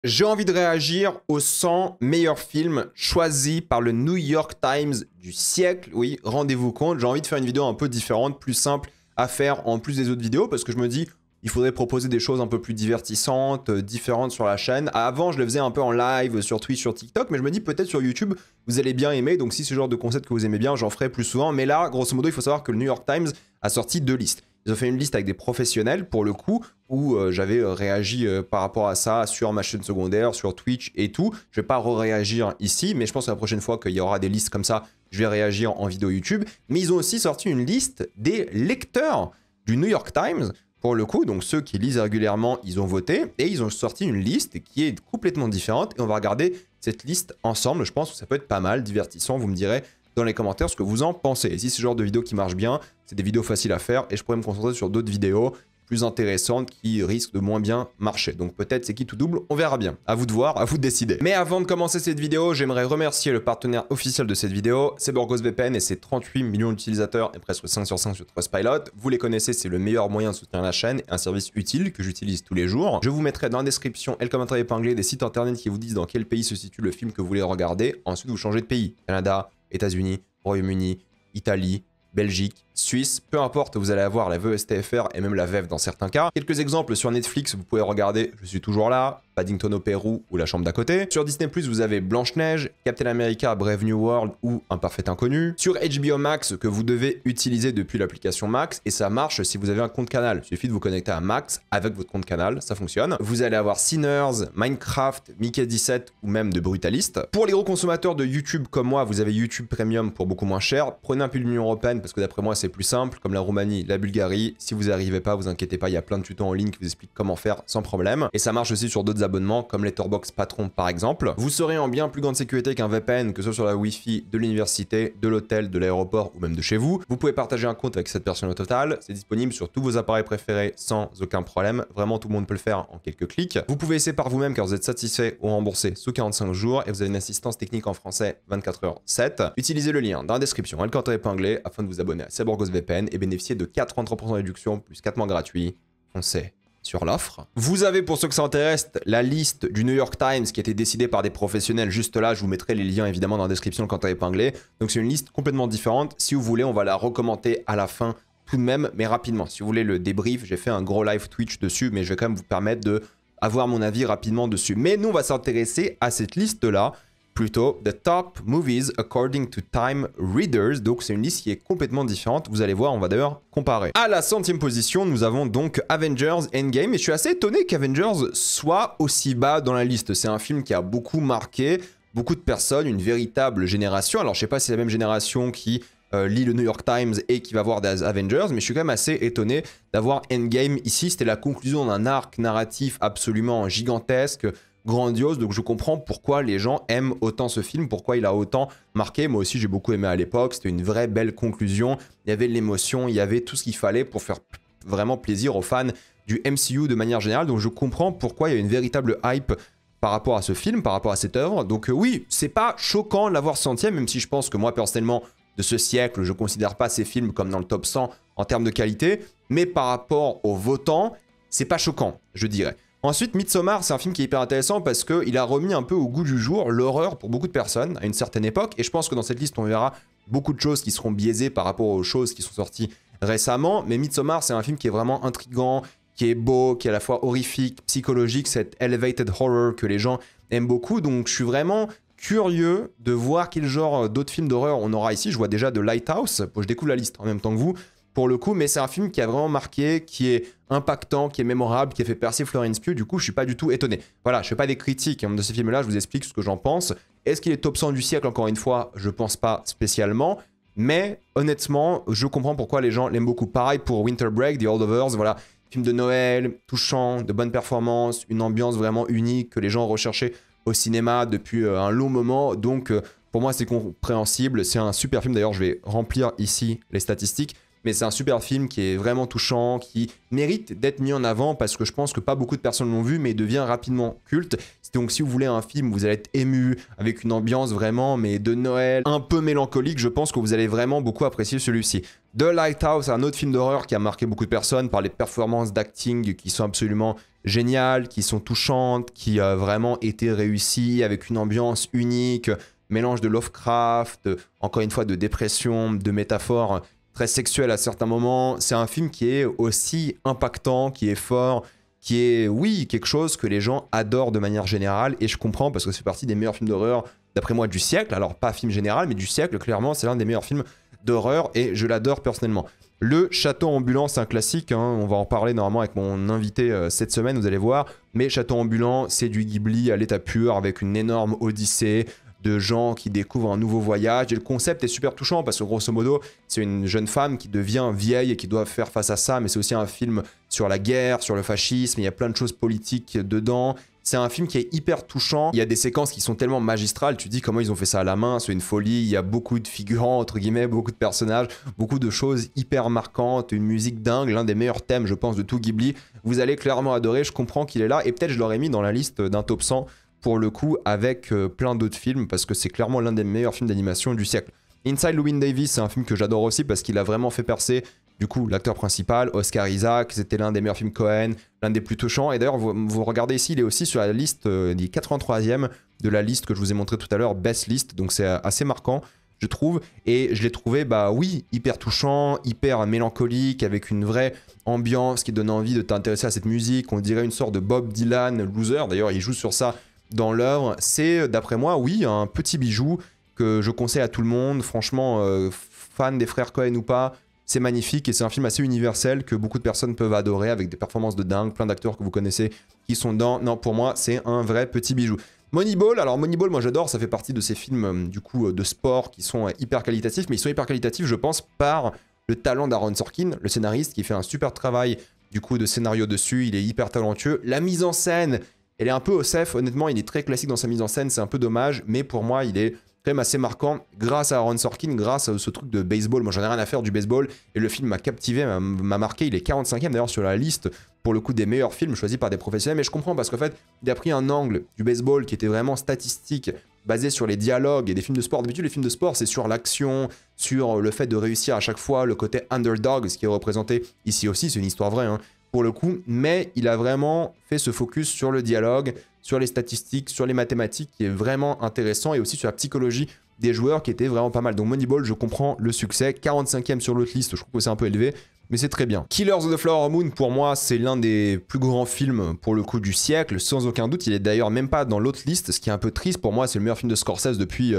J'ai envie de réagir aux 100 meilleurs films choisis par le New York Times du siècle. Oui, rendez-vous compte, j'ai envie de faire une vidéo un peu différente, plus simple à faire en plus des autres vidéos parce que je me dis, il faudrait proposer des choses un peu plus divertissantes, différentes sur la chaîne. Avant, je le faisais un peu en live sur Twitch, sur TikTok, mais je me dis peut-être sur YouTube, vous allez bien aimer. Donc si c'est ce genre de concept que vous aimez bien, j'en ferai plus souvent. Mais là, grosso modo, il faut savoir que le New York Times a sorti 2 listes. Ils ont fait une liste avec des professionnels, pour le coup, où j'avais réagi par rapport à ça sur ma chaîne secondaire, sur Twitch et tout. Je vais pas réagir ici, mais je pense que la prochaine fois qu'il y aura des listes comme ça, je vais réagir en vidéo YouTube. Mais ils ont aussi sorti une liste des lecteurs du New York Times, pour le coup. Donc ceux qui lisent régulièrement, ils ont voté. Et ils ont sorti une liste qui est complètement différente. Et on va regarder cette liste ensemble. Je pense que ça peut être pas mal, divertissant. Vous me direz dans les commentaires ce que vous en pensez. Et si c'est ce genre de vidéo qui marche bien, c'est des vidéos faciles à faire et je pourrais me concentrer sur d'autres vidéos plus intéressantes qui risquent de moins bien marcher. Donc peut-être c'est qui tout double, on verra bien. À vous de voir, à vous de décider. Mais avant de commencer cette vidéo, j'aimerais remercier le partenaire officiel de cette vidéo, c'est BurgosVPN et ses 38 millions d'utilisateurs et presque 5 sur 5 sur Trustpilot. Vous les connaissez, c'est le meilleur moyen de soutenir la chaîne et un service utile que j'utilise tous les jours. Je vous mettrai dans la description et le commentaire épinglé des sites internet qui vous disent dans quel pays se situe le film que vous voulez regarder. Ensuite, vous changez de pays. Canada, États-Unis, Royaume-Uni, Italie, Belgique, Suisse, peu importe, vous allez avoir la VESTFR et même la VEF dans certains cas. Quelques exemples sur Netflix, vous pouvez regarder Je suis toujours là, Paddington au Pérou ou La chambre d'à côté. Sur Disney+, vous avez Blanche-Neige, Captain America, Brave New World ou Un parfait inconnu. Sur HBO Max, que vous devez utiliser depuis l'application Max, et ça marche si vous avez un compte Canal. Il suffit de vous connecter à Max avec votre compte Canal, ça fonctionne. Vous allez avoir Sinners, Minecraft, Mickey 17 ou même de Brutalist. Pour les gros consommateurs de YouTube comme moi, vous avez YouTube Premium pour beaucoup moins cher. Prenez un peu de l'Union Européenne parce que d'après moi, c'est plus simple, comme la Roumanie, la Bulgarie. Si vous n'y arrivez pas, vous inquiétez pas, il y a plein de tutos en ligne qui vous expliquent comment faire sans problème. Et ça marche aussi sur d'autres abonnements, comme Letterboxd Patron par exemple. Vous serez en bien plus grande sécurité qu'un VPN, que ce soit sur la Wi-Fi de l'université, de l'hôtel, de l'aéroport ou même de chez vous. Vous pouvez partager un compte avec cette personne au total. C'est disponible sur tous vos appareils préférés sans aucun problème. Vraiment, tout le monde peut le faire en quelques clics. Vous pouvez essayer par vous-même car vous êtes satisfait ou remboursé sous 45 jours et vous avez une assistance technique en français 24h/7. Utilisez le lien dans la description et le commentaire épinglé afin de vous abonner à BurgosVPN et bénéficier de 43% de réduction plus 4 mois gratuits. Foncez sur l'offre. Vous avez, pour ceux que ça intéresse, la liste du New York Times qui a été décidée par des professionnels juste là. Je vous mettrai les liens évidemment dans la description, le commentaire épinglé. Donc c'est une liste complètement différente. Si vous voulez, on va la recommenter à la fin tout de même, mais rapidement. Si vous voulez le débrief, j'ai fait un gros live Twitch dessus, mais je vais quand même vous permettre de avoir mon avis rapidement dessus. Mais nous, on va s'intéresser à cette liste-là, plutôt The Top Movies According to Time Readers. Donc c'est une liste qui est complètement différente. Vous allez voir, on va d'ailleurs comparer. À la 100e position, nous avons donc Avengers Endgame. Et je suis assez étonné qu'Avengers soit aussi bas dans la liste. C'est un film qui a beaucoup marqué beaucoup de personnes, une véritable génération. Alors je sais pas si c'est la même génération qui lit le New York Times et qui va voir des Avengers, mais je suis quand même assez étonné d'avoir Endgame ici. C'était la conclusion d'un arc narratif absolument gigantesque, grandiose, donc je comprends pourquoi les gens aiment autant ce film, pourquoi il a autant marqué. Moi aussi j'ai beaucoup aimé à l'époque, c'était une vraie belle conclusion, il y avait de l'émotion, il y avait tout ce qu'il fallait pour faire vraiment plaisir aux fans du MCU de manière générale, donc je comprends pourquoi il y a une véritable hype par rapport à ce film, par rapport à cette œuvre. Donc oui, c'est pas choquant de l'avoir 100e, même si je pense que moi personnellement de ce siècle, je considère pas ces films comme dans le top 100 en termes de qualité, mais par rapport aux votants, c'est pas choquant, je dirais. Ensuite, Midsommar, c'est un film qui est hyper intéressant parce qu'il a remis un peu au goût du jour l'horreur pour beaucoup de personnes à une certaine époque. Et je pense que dans cette liste, on verra beaucoup de choses qui seront biaisées par rapport aux choses qui sont sorties récemment. Mais Midsommar, c'est un film qui est vraiment intriguant, qui est beau, qui est à la fois horrifique, psychologique, cette elevated horror que les gens aiment beaucoup. Donc je suis vraiment curieux de voir quel genre d'autres films d'horreur on aura ici. Je vois déjà The Lighthouse, je découvre la liste en même temps que vous, pour le coup, mais c'est un film qui a vraiment marqué, qui est impactant, qui est mémorable, qui a fait percer Florence Pugh. Du coup, je suis pas du tout étonné. Voilà, je fais pas des critiques de ces films-là, je vous explique ce que j'en pense. Est-ce qu'il est top 100 du siècle, encore une fois? Je pense pas spécialement, mais honnêtement, je comprends pourquoi les gens l'aiment beaucoup. Pareil pour Winter Break, The Holdovers, voilà, film de Noël, touchant, de bonnes performances, une ambiance vraiment unique que les gens recherchaient au cinéma depuis un long moment. Donc, pour moi, c'est compréhensible. C'est un super film. D'ailleurs, je vais remplir ici les statistiques. Mais c'est un super film qui est vraiment touchant, qui mérite d'être mis en avant parce que je pense que pas beaucoup de personnes l'ont vu, mais il devient rapidement culte. Donc si vous voulez un film où vous allez être ému, avec une ambiance vraiment, mais de Noël, un peu mélancolique, je pense que vous allez vraiment beaucoup apprécier celui-ci. The Lighthouse, un autre film d'horreur qui a marqué beaucoup de personnes par les performances d'acting qui sont absolument géniales, qui sont touchantes, qui a vraiment été réussi avec une ambiance unique, mélange de Lovecraft, encore une fois de dépression, de métaphores très sexuelles à certains moments. C'est un film qui est aussi impactant, qui est fort, qui est, oui, quelque chose que les gens adorent de manière générale, et je comprends parce que c'est partie des meilleurs films d'horreur, d'après moi, du siècle. Alors pas film général, mais du siècle, clairement, c'est l'un des meilleurs films d'horreur, et je l'adore personnellement. Le Château ambulant, c'est un classique, hein, on va en parler normalement avec mon invité cette semaine, vous allez voir, mais Château ambulant, c'est du Ghibli à l'état pur, avec une énorme odyssée de gens qui découvrent un nouveau voyage, et le concept est super touchant, parce que grosso modo, c'est une jeune femme qui devient vieille et qui doit faire face à ça, mais c'est aussi un film sur la guerre, sur le fascisme, il y a plein de choses politiques dedans. C'est un film qui est hyper touchant, il y a des séquences qui sont tellement magistrales, tu te dis comment ils ont fait ça à la main, c'est une folie, il y a beaucoup de figurants, entre guillemets, beaucoup de personnages, beaucoup de choses hyper marquantes, une musique dingue, l'un des meilleurs thèmes, je pense, de tout Ghibli. Vous allez clairement adorer, je comprends qu'il est là, et peut-être je l'aurais mis dans la liste d'un top 100 pour le coup, avec plein d'autres films, parce que c'est clairement l'un des meilleurs films d'animation du siècle. Inside Llewyn Davis, c'est un film que j'adore aussi, parce qu'il a vraiment fait percer, du coup, l'acteur principal, Oscar Isaac, c'était l'un des meilleurs films Cohen, l'un des plus touchants, et d'ailleurs, vous regardez ici, il est aussi sur la liste des 83e de la liste que je vous ai montré tout à l'heure, Best List, donc c'est assez marquant, je trouve, et je l'ai trouvé, bah oui, hyper touchant, hyper mélancolique, avec une vraie ambiance qui donne envie de t'intéresser à cette musique, on dirait une sorte de Bob Dylan loser, d'ailleurs, il joue sur ça dans l'œuvre. C'est, d'après moi, oui, un petit bijou que je conseille à tout le monde. Franchement, fan des frères Cohen ou pas, c'est magnifique et c'est un film assez universel que beaucoup de personnes peuvent adorer avec des performances de dingue, plein d'acteurs que vous connaissez qui sont dedans. Non, pour moi, c'est un vrai petit bijou. Moneyball, alors Moneyball, moi j'adore, ça fait partie de ces films du coup de sport qui sont hyper qualitatifs, mais ils sont hyper qualitatifs, je pense, par le talent d'Aaron Sorkin, le scénariste, qui fait un super travail du coup de scénario dessus, il est hyper talentueux. La mise en scène, elle est un peu OSEF, honnêtement, il est très classique dans sa mise en scène, c'est un peu dommage, mais pour moi, il est quand même assez marquant grâce à Aaron Sorkin, grâce à ce truc de baseball. Moi, j'en ai rien à faire du baseball, et le film m'a captivé, m'a marqué. Il est 45e d'ailleurs sur la liste, pour le coup, des meilleurs films choisis par des professionnels, mais je comprends parce qu'en fait, il a pris un angle du baseball qui était vraiment statistique, basé sur les dialogues et des films de sport. D'habitude, les films de sport, c'est sur l'action, sur le fait de réussir à chaque fois, le côté underdog, ce qui est représenté ici aussi, c'est une histoire vraie, hein, pour le coup, mais il a vraiment fait ce focus sur le dialogue, sur les statistiques, sur les mathématiques, qui est vraiment intéressant, et aussi sur la psychologie des joueurs, qui était vraiment pas mal. Donc Moneyball, je comprends le succès, 45e sur l'autre liste, je trouve que c'est un peu élevé, mais c'est très bien. Killers of the Flower Moon, pour moi, c'est l'un des plus grands films, pour le coup, du siècle, sans aucun doute. Il est d'ailleurs même pas dans l'autre liste, ce qui est un peu triste. Pour moi, c'est le meilleur film de Scorsese depuis,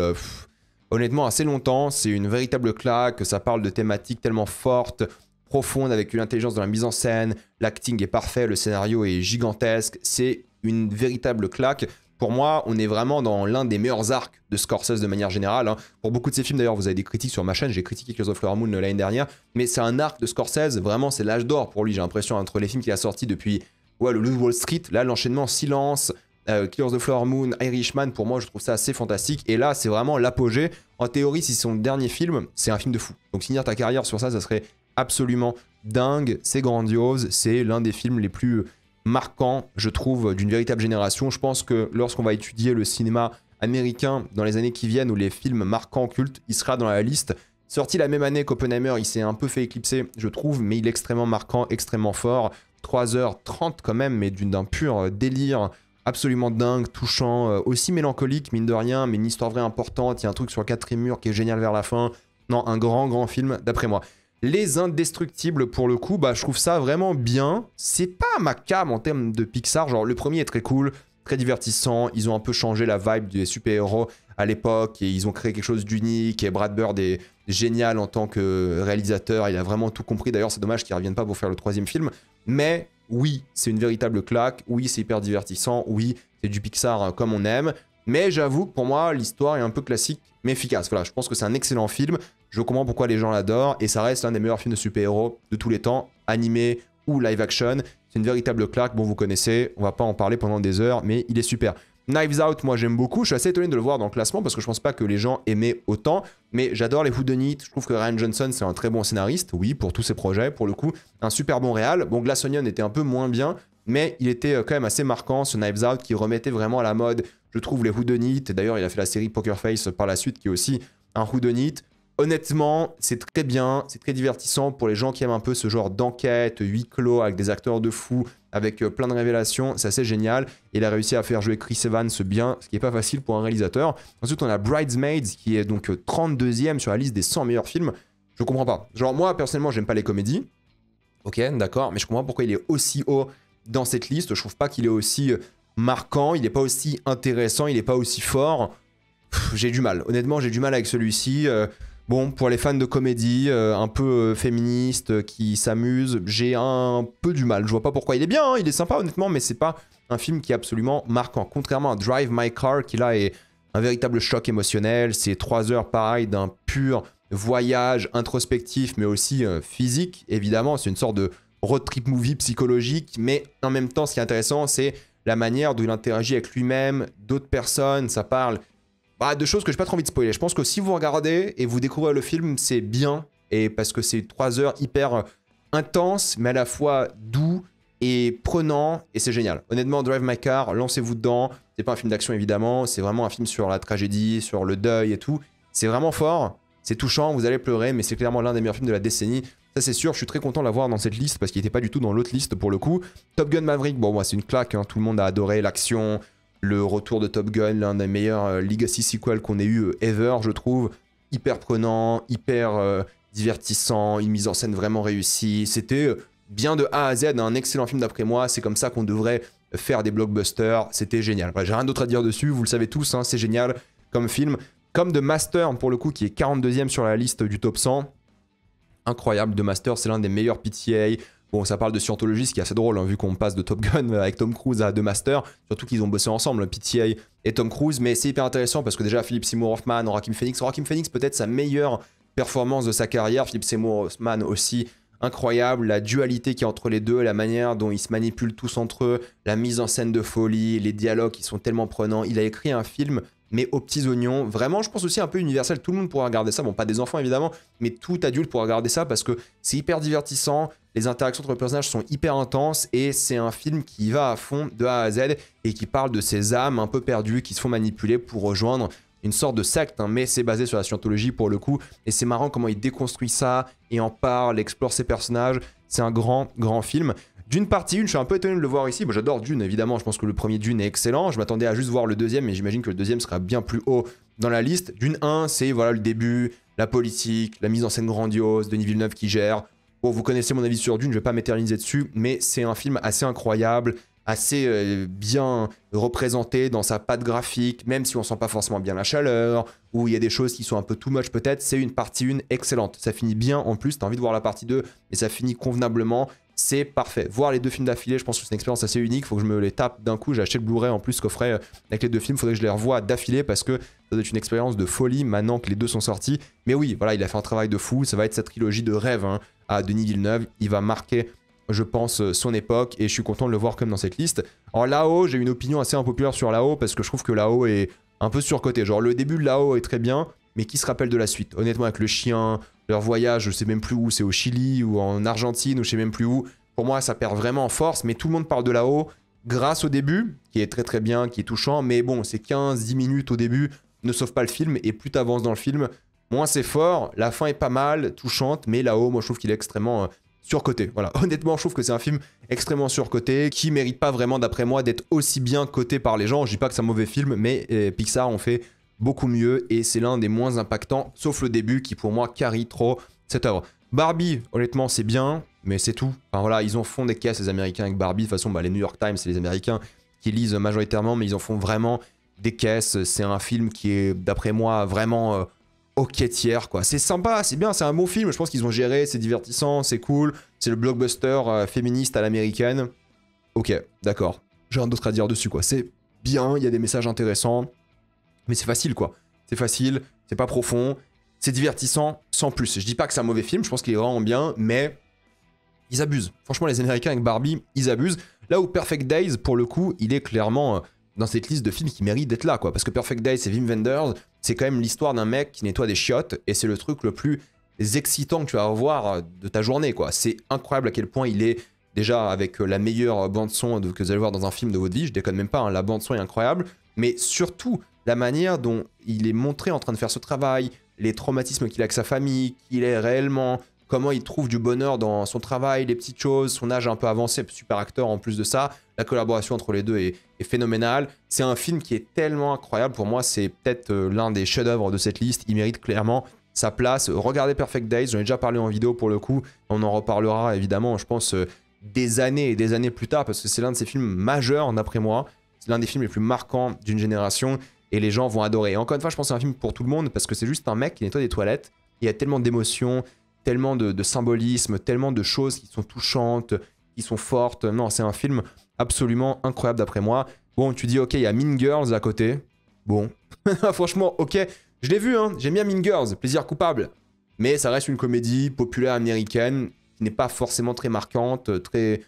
honnêtement, assez longtemps. C'est une véritable claque, ça parle de thématiques tellement fortes, profonde, avec une intelligence dans la mise en scène, l'acting est parfait, le scénario est gigantesque, c'est une véritable claque. Pour moi, on est vraiment dans l'un des meilleurs arcs de Scorsese de manière générale, hein. Pour beaucoup de ses films, d'ailleurs, vous avez des critiques sur ma chaîne, j'ai critiqué Killers of the Flower Moon l'année dernière, mais c'est un arc de Scorsese, vraiment, c'est l'âge d'or pour lui, j'ai l'impression, entre les films qu'il a sortis depuis le Loup de Wall Street, là, l'enchaînement Silence, Killers of the Flower Moon, Irishman, pour moi, je trouve ça assez fantastique, et là, c'est vraiment l'apogée. En théorie, si c'est son dernier film, c'est un film de fou. Donc finir ta carrière sur ça, ça serait absolument dingue, c'est grandiose, c'est l'un des films les plus marquants, je trouve, d'une véritable génération. Je pense que lorsqu'on va étudier le cinéma américain dans les années qui viennent, ou les films marquants cultes, il sera dans la liste. Sorti la même année qu'Oppenheimer, il s'est un peu fait éclipser, je trouve, mais il est extrêmement marquant, extrêmement fort. 3h30 quand même, mais d'un pur délire absolument dingue, touchant, aussi mélancolique, mine de rien, mais une histoire vraie importante. Il y a un truc sur le quatrième mur qui est génial vers la fin. Non, un grand film, d'après moi. Les Indestructibles, pour le coup, bah, je trouve ça vraiment bien. C'est pas ma came en termes de Pixar. Genre, le premier est très cool, très divertissant. Ils ont un peu changé la vibe des super-héros à l'époque et ils ont créé quelque chose d'unique. Et Brad Bird est génial en tant que réalisateur. Il a vraiment tout compris. D'ailleurs, c'est dommage qu'ils ne reviennent pas pour faire le troisième film. Mais oui, c'est une véritable claque. Oui, c'est hyper divertissant. Oui, c'est du Pixar comme on aime. Mais j'avoue que pour moi, l'histoire est un peu classique, mais efficace. Voilà, je pense que c'est un excellent film. Je comprends pourquoi les gens l'adorent. Et ça reste l'un des meilleurs films de super-héros de tous les temps, animé ou live action. C'est une véritable claque. Bon, vous connaissez, on va pas en parler pendant des heures, mais il est super. Knives Out, moi j'aime beaucoup. Je suis assez étonné de le voir dans le classement parce que je pense pas que les gens aimaient autant. Mais j'adore les Whodunit. Je trouve que Rian Johnson, c'est un très bon scénariste. Oui, pour tous ses projets, pour le coup. Un super bon réal. Bon, Glass Onion était un peu moins bien, mais il était quand même assez marquant, ce Knives Out, qui remettait vraiment à la mode, je trouve, les Whodunit. D'ailleurs, il a fait la série Poker Face par la suite, qui est aussi un Whodunit. Honnêtement, c'est très bien, c'est très divertissant pour les gens qui aiment un peu ce genre d'enquête, huis clos, avec des acteurs de fou, avec plein de révélations, c'est assez génial. Il a réussi à faire jouer Chris Evans bien, ce qui n'est pas facile pour un réalisateur. Ensuite, on a Bridesmaids, qui est donc 32e sur la liste des 100 meilleurs films. Je comprends pas. Genre, moi, personnellement, j'aime pas les comédies. Ok, d'accord, mais je comprends pas pourquoi il est aussi haut dans cette liste. Je trouve pas qu'il est aussi marquant, il est pas aussi intéressant, il est pas aussi fort. J'ai du mal. Honnêtement, j'ai du mal avec celui-ci. Bon, pour les fans de comédie, un peu féministes qui s'amusent, j'ai un peu du mal. Je vois pas pourquoi. Il est bien, hein, il est sympa honnêtement, mais c'est pas un film qui est absolument marquant. Contrairement à Drive My Car, qui là est un véritable choc émotionnel. C'est 3 heures pareil d'un pur voyage introspectif, mais aussi physique, évidemment. C'est une sorte de road trip movie psychologique, mais en même temps, ce qui est intéressant, c'est la manière dont il interagit avec lui-même, d'autres personnes. Ça parle de choses que j'ai pas trop envie de spoiler. Je pense que si vous regardez et vous découvrez le film, c'est bien, et parce que c'est 3 heures hyper intenses, mais à la fois doux et prenant, et c'est génial. Honnêtement, Drive My Car, lancez-vous dedans. C'est pas un film d'action évidemment, c'est vraiment un film sur la tragédie, sur le deuil et tout. C'est vraiment fort, c'est touchant, vous allez pleurer, mais c'est clairement l'un des meilleurs films de la décennie. Ça c'est sûr, je suis très content de l'avoir dans cette liste parce qu'il était pas du tout dans l'autre liste pour le coup. Top Gun Maverick, bon moi c'est une claque, hein. Tout le monde a adoré l'action. Le retour de Top Gun, l'un des meilleurs Legacy sequels qu'on ait eu ever, je trouve. Hyper prenant, hyper divertissant, une mise en scène vraiment réussie. C'était bien de A à Z, un excellent film d'après moi. C'est comme ça qu'on devrait faire des blockbusters. C'était génial. Voilà, j'ai rien d'autre à dire dessus, vous le savez tous, hein, c'est génial comme film. Comme The Master, pour le coup, qui est 42e sur la liste du top 100. Incroyable, The Master, c'est l'un des meilleurs PTA. Bon, ça parle de scientologie, ce qui est assez drôle, hein, vu qu'on passe de Top Gun avec Tom Cruise à The Master. Surtout qu'ils ont bossé ensemble, PTA et Tom Cruise. Mais c'est hyper intéressant parce que déjà, Philip Seymour Hoffman, Joaquin Phoenix, peut-être sa meilleure performance de sa carrière. Philip Seymour Hoffman aussi, incroyable. La dualité qu'il y a entre les deux, la manière dont ils se manipulent tous entre eux, la mise en scène de folie, les dialogues qui sont tellement prenants. Il a écrit un film, mais aux petits oignons. Vraiment, je pense aussi un peu universel. Tout le monde pourra regarder ça. Bon, pas des enfants évidemment, mais tout adulte pourra regarder ça parce que c'est hyper divertissant. Les interactions entre les personnages sont hyper intenses et c'est un film qui va à fond de A à Z et qui parle de ces âmes un peu perdues qui se font manipuler pour rejoindre une sorte de secte, hein, mais c'est basé sur la scientologie pour le coup. Et c'est marrant comment il déconstruit ça et en parle, explore ses personnages. C'est un grand film. Dune partie 1, je suis un peu étonné de le voir ici. Bon, j'adore Dune, évidemment. Je pense que le premier Dune est excellent. Je m'attendais à juste voir le deuxième, mais j'imagine que le deuxième sera bien plus haut dans la liste. Dune 1, c'est voilà le début, la politique, la mise en scène grandiose, Denis Villeneuve qui gère. Bon, vous connaissez mon avis sur Dune, je vais pas m'éterniser dessus, mais c'est un film assez incroyable, assez bien représenté dans sa patte graphique, même si on sent pas forcément bien la chaleur, ou il y a des choses qui sont un peu too much peut-être, c'est une partie 1 excellente. Ça finit bien en plus, t'as envie de voir la partie 2, mais ça finit convenablement. C'est parfait. Voir les deux films d'affilée, je pense que c'est une expérience assez unique. Faut que je me les tape d'un coup. J'ai acheté le Blu-ray en plus coffret avec les deux films. Faudrait que je les revoie d'affilée parce que ça doit être une expérience de folie maintenant que les deux sont sortis. Mais oui, voilà, il a fait un travail de fou. Ça va être cette trilogie de rêve hein, à Denis Villeneuve. Il va marquer, je pense, son époque et je suis content de le voir comme dans cette liste. Alors là-haut, j'ai une opinion assez impopulaire sur là-haut parce que je trouve que là-haut est un peu surcoté. Genre le début de là-haut est très bien, mais qui se rappelle de la suite? Honnêtement, avec le chien, leur voyage, je sais même plus où, c'est au Chili ou en Argentine ou je sais même plus où. Pour moi, ça perd vraiment en force, mais tout le monde parle de là-haut grâce au début, qui est très très bien, qui est touchant, mais bon, c'est 15-10 minutes au début, ne sauve pas le film, et plus t'avances dans le film, moins c'est fort, la fin est pas mal, touchante, mais là-haut, moi je trouve qu'il est extrêmement surcoté. Voilà, honnêtement, je trouve que c'est un film extrêmement surcoté, qui mérite pas vraiment, d'après moi, d'être aussi bien coté par les gens. Je dis pas que c'est un mauvais film, mais Pixar ont fait beaucoup mieux, et c'est l'un des moins impactants, sauf le début, qui pour moi carry trop cette œuvre. Barbie, honnêtement, c'est bien, mais c'est tout. Enfin voilà, ils en font des caisses, les Américains, avec Barbie. De toute façon, les New York Times, c'est les Américains qui lisent majoritairement, mais ils en font vraiment des caisses. C'est un film qui est, d'après moi, vraiment ok tiers, quoi. C'est sympa, c'est bien, c'est un bon film. Je pense qu'ils ont géré, c'est divertissant, c'est cool. C'est le blockbuster féministe à l'américaine. Ok, d'accord. J'ai rien d'autre à dire dessus, quoi. C'est bien, il y a des messages intéressants, mais c'est facile, quoi. C'est facile, c'est pas profond. C'est divertissant sans plus. Je dis pas que c'est un mauvais film, je pense qu'il est vraiment bien, mais ils abusent. Franchement, les Américains avec Barbie, ils abusent. Là où Perfect Days, pour le coup, il est clairement dans cette liste de films qui méritent d'être là, quoi. Parce que Perfect Days, c'est Wim Wenders, c'est quand même l'histoire d'un mec qui nettoie des chiottes, et c'est le truc le plus excitant que tu vas avoir de ta journée, quoi. C'est incroyable à quel point il est déjà avec la meilleure bande-son que vous allez voir dans un film de votre vie. Je déconne même pas, hein, la bande-son est incroyable, mais surtout la manière dont il est montré en train de faire ce travail, les traumatismes qu'il a avec sa famille, qu'il est réellement, comment il trouve du bonheur dans son travail, les petites choses, son âge un peu avancé, super acteur en plus de ça. La collaboration entre les deux est phénoménale. C'est un film qui est tellement incroyable. Pour moi, c'est peut-être l'un des chefs-d'œuvre de cette liste. Il mérite clairement sa place. Regardez Perfect Days, j'en ai déjà parlé en vidéo pour le coup. On en reparlera évidemment, je pense, des années et des années plus tard, parce que c'est l'un de ces films majeurs d'après moi. C'est l'un des films les plus marquants d'une génération et les gens vont adorer. Et encore une fois, je pense que c'est un film pour tout le monde parce que c'est juste un mec qui nettoie des toilettes. Il y a tellement d'émotions, tellement de symbolisme, tellement de choses qui sont touchantes, qui sont fortes. Non, c'est un film absolument incroyable d'après moi. Bon, tu dis, ok, il y a Mean Girls à côté. Bon, franchement, ok, je l'ai vu, hein. J'aime bien Mean Girls, plaisir coupable. Mais ça reste une comédie populaire américaine qui n'est pas forcément très marquante, très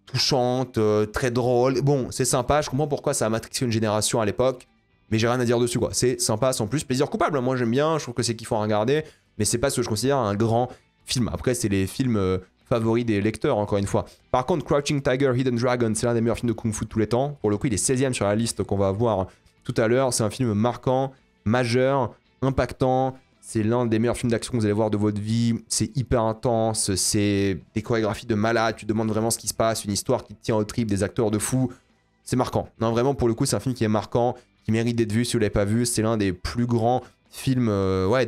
touchante, très drôle. Bon, c'est sympa, je comprends pourquoi ça a matrixé une génération à l'époque, mais j'ai rien à dire dessus, quoi. C'est sympa sans plus. Plaisir coupable, moi j'aime bien, je trouve que c'est kiffant à regarder, mais c'est pas ce que je considère un grand film. Après, c'est les films favoris des lecteurs, encore une fois. Par contre, Crouching Tiger, Hidden Dragon, c'est l'un des meilleurs films de Kung Fu de tous les temps. Pour le coup, il est 16e sur la liste qu'on va voir tout à l'heure. C'est un film marquant, majeur, impactant. C'est l'un des meilleurs films d'action que vous allez voir de votre vie. C'est hyper intense, c'est des chorégraphies de malade. Tu te demandes vraiment ce qui se passe, une histoire qui te tient au trip, des acteurs de fou. C'est marquant. Non, vraiment, pour le coup, c'est un film qui est marquant, qui mérite d'être vu si vous ne l'avez pas vu. C'est l'un des plus grands films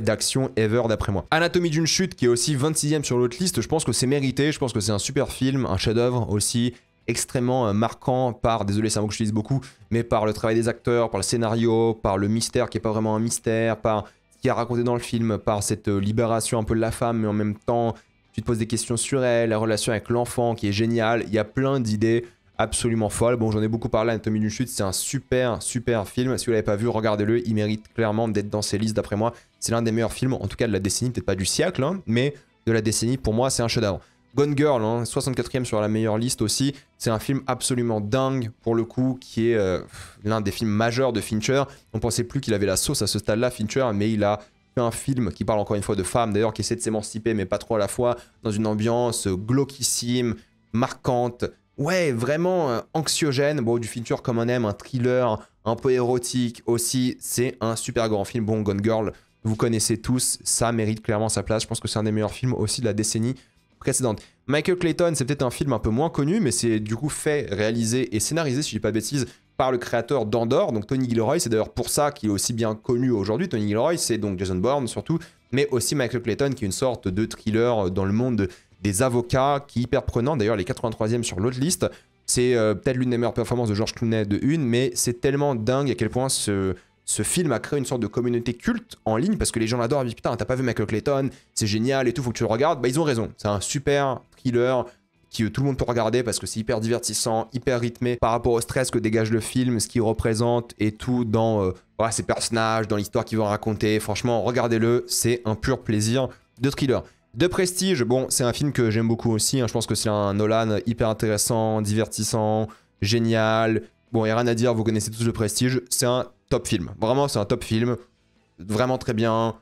d'action ever d'après moi. Anatomie d'une chute, qui est aussi 26e sur l'autre liste. Je pense que c'est mérité. Je pense que c'est un super film, un chef-d'œuvre aussi, extrêmement marquant par, désolé c'est un mot que j'utilise beaucoup, mais par le travail des acteurs, par le scénario, par le mystère qui n'est pas vraiment un mystère, par ce qui est raconté dans le film, par cette libération un peu de la femme, mais en même temps, tu te poses des questions sur elle, la relation avec l'enfant qui est géniale. Il y a plein d'idées absolument folles. Bon, j'en ai beaucoup parlé, Anatomie d'une chute, c'est un super film. Si vous l'avez pas vu, regardez-le, il mérite clairement d'être dans ces listes d'après moi. C'est l'un des meilleurs films, en tout cas de la décennie, peut-être pas du siècle, hein, mais de la décennie, pour moi, c'est un chef-d'œuvre. Gone Girl, hein, 64e sur la meilleure liste aussi. C'est un film absolument dingue, pour le coup, qui est l'un des films majeurs de Fincher. On pensait plus qu'il avait la sauce à ce stade-là, Fincher, mais il a fait un film qui parle encore une fois de femmes, d'ailleurs, qui essaie de s'émanciper, mais pas trop à la fois, dans une ambiance glauquissime, marquante, ouais, vraiment anxiogène. Bon, du Fincher comme on aime, un thriller, un peu érotique aussi. C'est un super grand film. Bon, Gone Girl, vous connaissez tous, ça mérite clairement sa place. Je pense que c'est un des meilleurs films aussi de la décennie précédente. Michael Clayton, c'est peut-être un film un peu moins connu, mais c'est du coup fait, réalisé et scénarisé, si je dis pas de bêtises, par le créateur d'Andor, donc Tony Gilroy. C'est d'ailleurs pour ça qu'il est aussi bien connu aujourd'hui. Tony Gilroy, c'est donc Jason Bourne surtout, mais aussi Michael Clayton, qui est une sorte de thriller dans le monde des avocats, qui est hyper prenant. D'ailleurs, les 83e sur l'autre liste. C'est peut-être l'une des meilleures performances de George Clooney de une, mais c'est tellement dingue à quel point ce film a créé une sorte de communauté culte en ligne, parce que les gens l'adorent, ils disent putain, t'as pas vu Michael Clayton, c'est génial et tout, faut que tu le regardes. Bah, ils ont raison, c'est un super thriller que tout le monde peut regarder parce que c'est hyper divertissant, hyper rythmé par rapport au stress que dégage le film, ce qu'il représente et tout dans voilà, ses personnages, dans l'histoire qu'ils vont raconter. Franchement, regardez-le, c'est un pur plaisir de thriller. De Prestige, bon, c'est un film que j'aime beaucoup aussi, hein. Je pense que c'est un Nolan hyper intéressant, divertissant, génial. Bon, il n'y a rien à dire, vous connaissez tous Le Prestige, c'est un top film. Vraiment, c'est un top film, vraiment très bien.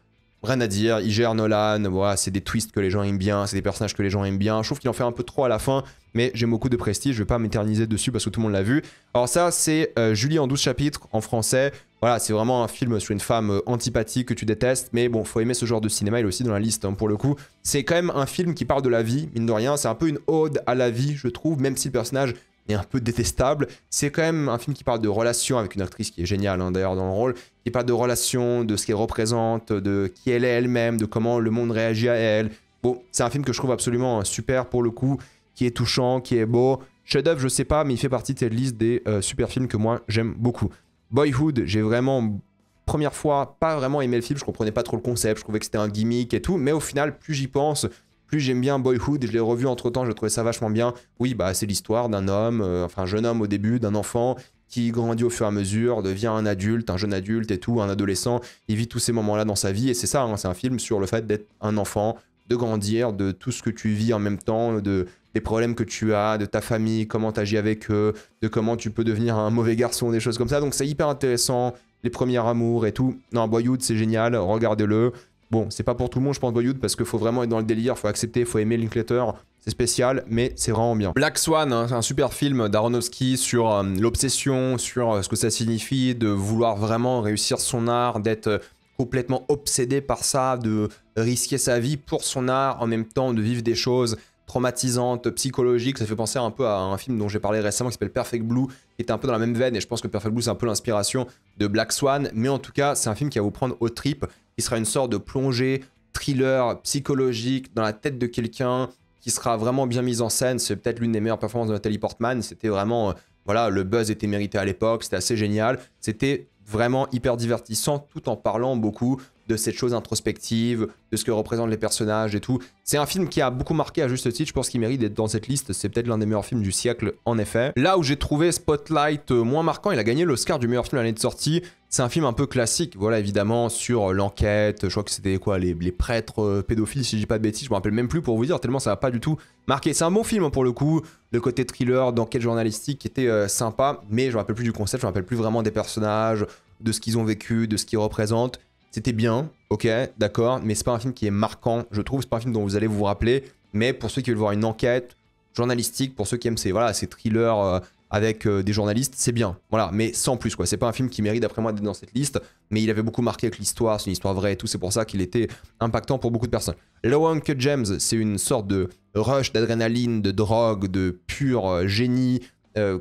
Rien à dire, il gère Nolan, voilà, c'est des twists que les gens aiment bien, c'est des personnages que les gens aiment bien. Je trouve qu'il en fait un peu trop à la fin, mais j'aime beaucoup de Prestige, je vais pas m'éterniser dessus parce que tout le monde l'a vu. Alors ça, c'est Julie en 12 chapitres en français. Voilà, c'est vraiment un film sur une femme antipathique que tu détestes, mais bon, faut aimer ce genre de cinéma, il est aussi dans la liste, hein, pour le coup. C'est quand même un film qui parle de la vie, mine de rien, c'est un peu une ode à la vie, je trouve, même si le personnage est un peu détestable. C'est quand même un film qui parle de relations avec une actrice qui est géniale, hein, d'ailleurs, dans le rôle, qui parle de relations, de ce qu'elle représente, de qui elle est elle-même, de comment le monde réagit à elle. Bon, c'est un film que je trouve absolument super pour le coup, qui est touchant, qui est beau. Chef-d'œuvre, je sais pas, mais il fait partie de cette liste des super films que moi j'aime beaucoup. Boyhood, j'ai vraiment, première fois, pas vraiment aimé le film, je comprenais pas trop le concept, je trouvais que c'était un gimmick et tout, mais au final, plus j'y pense, plus j'aime bien Boyhood, et je l'ai revu entre temps, je trouvais ça vachement bien. Oui, bah c'est l'histoire d'un homme, enfin un jeune homme au début, d'un enfant, qui grandit au fur et à mesure, devient un adulte, un jeune adulte et tout, un adolescent, il vit tous ces moments-là dans sa vie, et c'est ça, hein, c'est un film sur le fait d'être un enfant, de grandir, de tout ce que tu vis en même temps, des problèmes que tu as, de ta famille, comment tu agis avec eux, de comment tu peux devenir un mauvais garçon, des choses comme ça. Donc c'est hyper intéressant, les premiers amours et tout. Non, Boyhood, c'est génial, regardez-le. Bon, c'est pas pour tout le monde, je pense, Boyhood, parce qu'il faut vraiment être dans le délire, faut accepter, faut aimer Linklater, c'est spécial, mais c'est vraiment bien. Black Swan, hein, c'est un super film d'Aronofsky sur l'obsession, sur ce que ça signifie de vouloir vraiment réussir son art, d'être complètement obsédé par ça, de risquer sa vie pour son art, en même temps de vivre des choses traumatisantes, psychologiques. Ça fait penser un peu à un film dont j'ai parlé récemment qui s'appelle Perfect Blue, qui était un peu dans la même veine, et je pense que Perfect Blue c'est un peu l'inspiration de Black Swan, mais en tout cas c'est un film qui va vous prendre au trip, qui sera une sorte de plongée thriller psychologique dans la tête de quelqu'un, qui sera vraiment bien mise en scène. C'est peut-être l'une des meilleures performances de Nathalie Portman. C'était vraiment, voilà, le buzz était mérité à l'époque, c'était assez génial. C'était vraiment hyper divertissant tout en parlant beaucoup de cette chose introspective, de ce que représentent les personnages et tout. C'est un film qui a beaucoup marqué à juste titre, je pense qu'il mérite d'être dans cette liste, c'est peut-être l'un des meilleurs films du siècle en effet. Là où j'ai trouvé Spotlight moins marquant, il a gagné l'Oscar du meilleur film l'année de sortie. C'est un film un peu classique, voilà, évidemment, sur l'enquête, je crois que c'était quoi, les prêtres pédophiles, si je dis pas de bêtises, je me rappelle même plus pour vous dire, tellement ça va pas du tout marqué. C'est un bon film pour le coup, le côté thriller, d'enquête journalistique qui était sympa, mais je me rappelle plus du concept, je me rappelle plus vraiment des personnages, de ce qu'ils ont vécu, de ce qu'ils représentent. C'était bien, ok, d'accord, mais c'est pas un film qui est marquant, je trouve, c'est pas un film dont vous allez vous rappeler, mais pour ceux qui veulent voir une enquête journalistique, pour ceux qui aiment ces thrillers avec des journalistes, c'est bien, voilà, mais sans plus, quoi. C'est pas un film qui mérite, d'après moi, d'être dans cette liste, mais il avait beaucoup marqué avec l'histoire, c'est une histoire vraie et tout, c'est pour ça qu'il était impactant pour beaucoup de personnes. Low Uncut Gems, c'est une sorte de rush d'adrénaline, de drogue, de pur génie,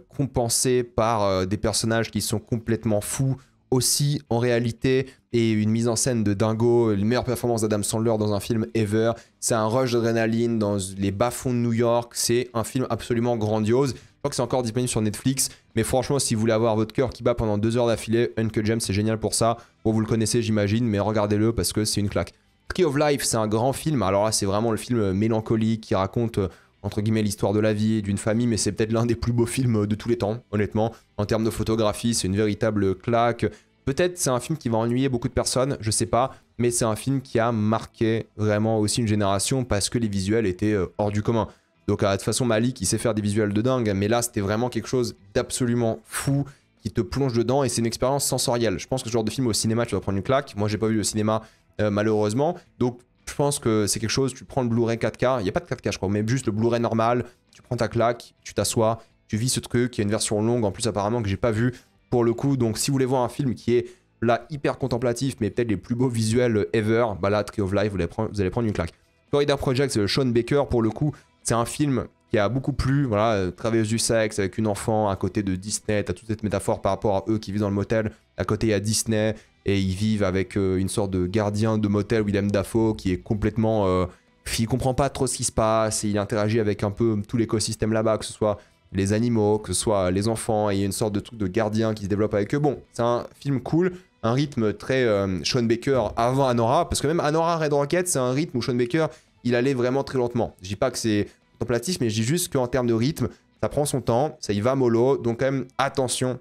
compensé par des personnages qui sont complètement fous, aussi en réalité, et une mise en scène de dingo, les meilleures performances d'Adam Sandler dans un film ever. C'est un rush d'adrénaline dans les bas-fonds de New York, c'est un film absolument grandiose. Je crois que c'est encore disponible sur Netflix, mais franchement, si vous voulez avoir votre cœur qui bat pendant 2 heures d'affilée, Uncut Gems, c'est génial pour ça. Bon, vous le connaissez, j'imagine, mais regardez-le parce que c'est une claque. Tree of Life, c'est un grand film. Alors là, c'est vraiment le film mélancolique qui raconte entre guillemets l'histoire de la vie d'une famille, mais c'est peut-être l'un des plus beaux films de tous les temps, honnêtement. En termes de photographie, c'est une véritable claque. Peut-être c'est un film qui va ennuyer beaucoup de personnes, je sais pas, mais c'est un film qui a marqué vraiment aussi une génération parce que les visuels étaient hors du commun. Donc de toute façon, Malik, il sait faire des visuels de dingue, mais là, c'était vraiment quelque chose d'absolument fou qui te plonge dedans et c'est une expérience sensorielle. Je pense que ce genre de film au cinéma, tu vas prendre une claque. Moi, j'ai pas vu le cinéma, malheureusement. Donc, je pense que c'est quelque chose, tu prends le Blu-ray 4K, il n'y a pas de 4K, je crois, mais juste le Blu-ray normal, tu prends ta claque, tu t'assois, tu vis ce truc, il y a une version longue en plus apparemment que j'ai pas vu pour le coup. Donc, si vous voulez voir un film qui est là hyper contemplatif, mais peut-être les plus beaux visuels ever, bah là, Tree of Life, vous allez prendre une claque. Florida Project, c'est Sean Baker, pour le coup, c'est un film qui a beaucoup plu, voilà, travailleuse du sexe avec une enfant à côté de Disney, t'as toute cette métaphore par rapport à eux qui vivent dans le motel, à côté il y a Disney, et ils vivent avec une sorte de gardien de motel, Willem Dafoe, qui est complètement... il comprend pas trop ce qui se passe, et il interagit avec un peu tout l'écosystème là-bas, que ce soit les animaux, que ce soit les enfants, et il y a une sorte de truc de gardien qui se développe avec eux. Bon, c'est un film cool, un rythme très Sean Baker avant Anora, parce que même Anora Red Rocket, c'est un rythme où Sean Baker, il allait vraiment très lentement. Je dis pas que c'est contemplatif, mais je dis juste qu'en termes de rythme, ça prend son temps, ça y va mollo, donc quand même attention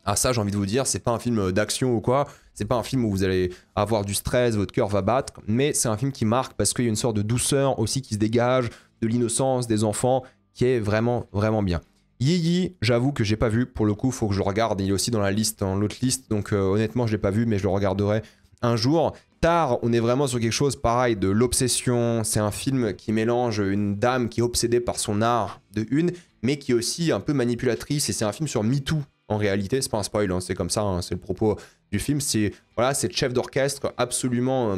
à ça, j'ai envie de vous dire, c'est pas un film d'action ou quoi, c'est pas un film où vous allez avoir du stress, votre cœur va battre, mais c'est un film qui marque parce qu'il y a une sorte de douceur aussi qui se dégage, de l'innocence des enfants, qui est vraiment, vraiment bien. Yi, j'avoue que j'ai pas vu, pour le coup, faut que je le regarde, il est aussi dans la liste, dans l'autre liste, donc honnêtement, je l'ai pas vu, mais je le regarderai un jour. Tar, on est vraiment sur quelque chose pareil, de l'obsession, c'est un film qui mélange une dame qui est obsédée par son art de une, mais qui est aussi un peu manipulatrice, et c'est un film sur MeToo, en réalité, c'est pas un spoil, hein, c'est comme ça, hein, c'est le propos du film, c'est voilà, cette chef d'orchestre absolument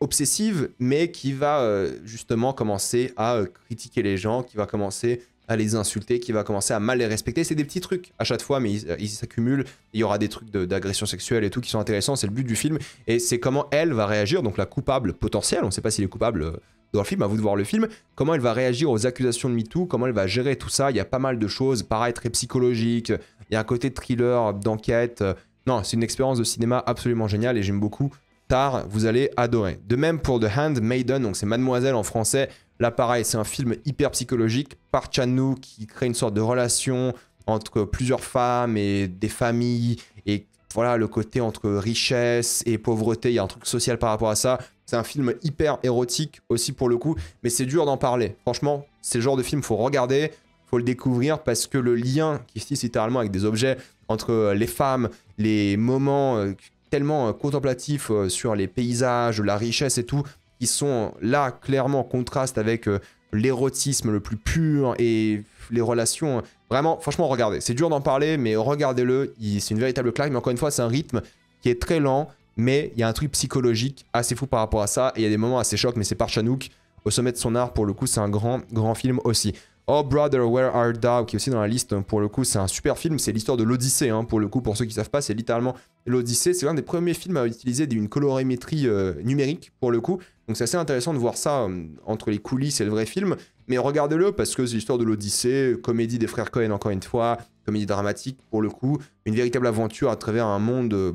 obsessive, mais qui va justement commencer à critiquer les gens, qui va commencer à les insulter, qui va commencer à mal les respecter. C'est des petits trucs à chaque fois, mais ils s'accumulent. Il y aura des trucs d'agression sexuelle et tout qui sont intéressants, c'est le but du film, et c'est comment elle va réagir, donc la coupable potentielle, on ne sait pas s'il est coupable dans le film, à vous de voir le film, comment elle va réagir aux accusations de MeToo, comment elle va gérer tout ça. Il y a pas mal de choses, pareil, très psychologiques, il y a un côté thriller, d'enquête. Non, c'est une expérience de cinéma absolument géniale et j'aime beaucoup. Tar, vous allez adorer. De même pour The Handmaiden, donc c'est Mademoiselle en français. Là, pareil, c'est un film hyper psychologique. Park Chan-wook qui crée une sorte de relation entre plusieurs femmes et des familles. Et voilà, le côté entre richesse et pauvreté, il y a un truc social par rapport à ça. C'est un film hyper érotique aussi pour le coup, mais c'est dur d'en parler. Franchement, c'est le genre de film, faut regarder, faut le découvrir parce que le lien qui se tisse littéralement avec des objets entre les femmes, les moments tellement contemplatifs sur les paysages, la richesse et tout, qui sont là clairement en contraste avec l'érotisme le plus pur et les relations. Vraiment, franchement, regardez. C'est dur d'en parler, mais regardez-le. C'est une véritable claque, mais encore une fois, c'est un rythme qui est très lent, mais il y a un truc psychologique assez fou par rapport à ça, et il y a des moments assez chocs, mais c'est par Chan-wook, au sommet de son art, pour le coup, c'est un grand film aussi. Oh Brother, Where Art Thou, qui est aussi dans la liste, pour le coup, c'est un super film, c'est l'histoire de l'Odyssée, hein, pour le coup, pour ceux qui savent pas, c'est littéralement l'Odyssée, c'est l'un des premiers films à utiliser une colorimétrie numérique, pour le coup, donc c'est assez intéressant de voir ça entre les coulisses et le vrai film, mais regardez-le, parce que c'est l'histoire de l'Odyssée, comédie des frères Coen encore une fois, comédie dramatique, pour le coup, une véritable aventure à travers un monde,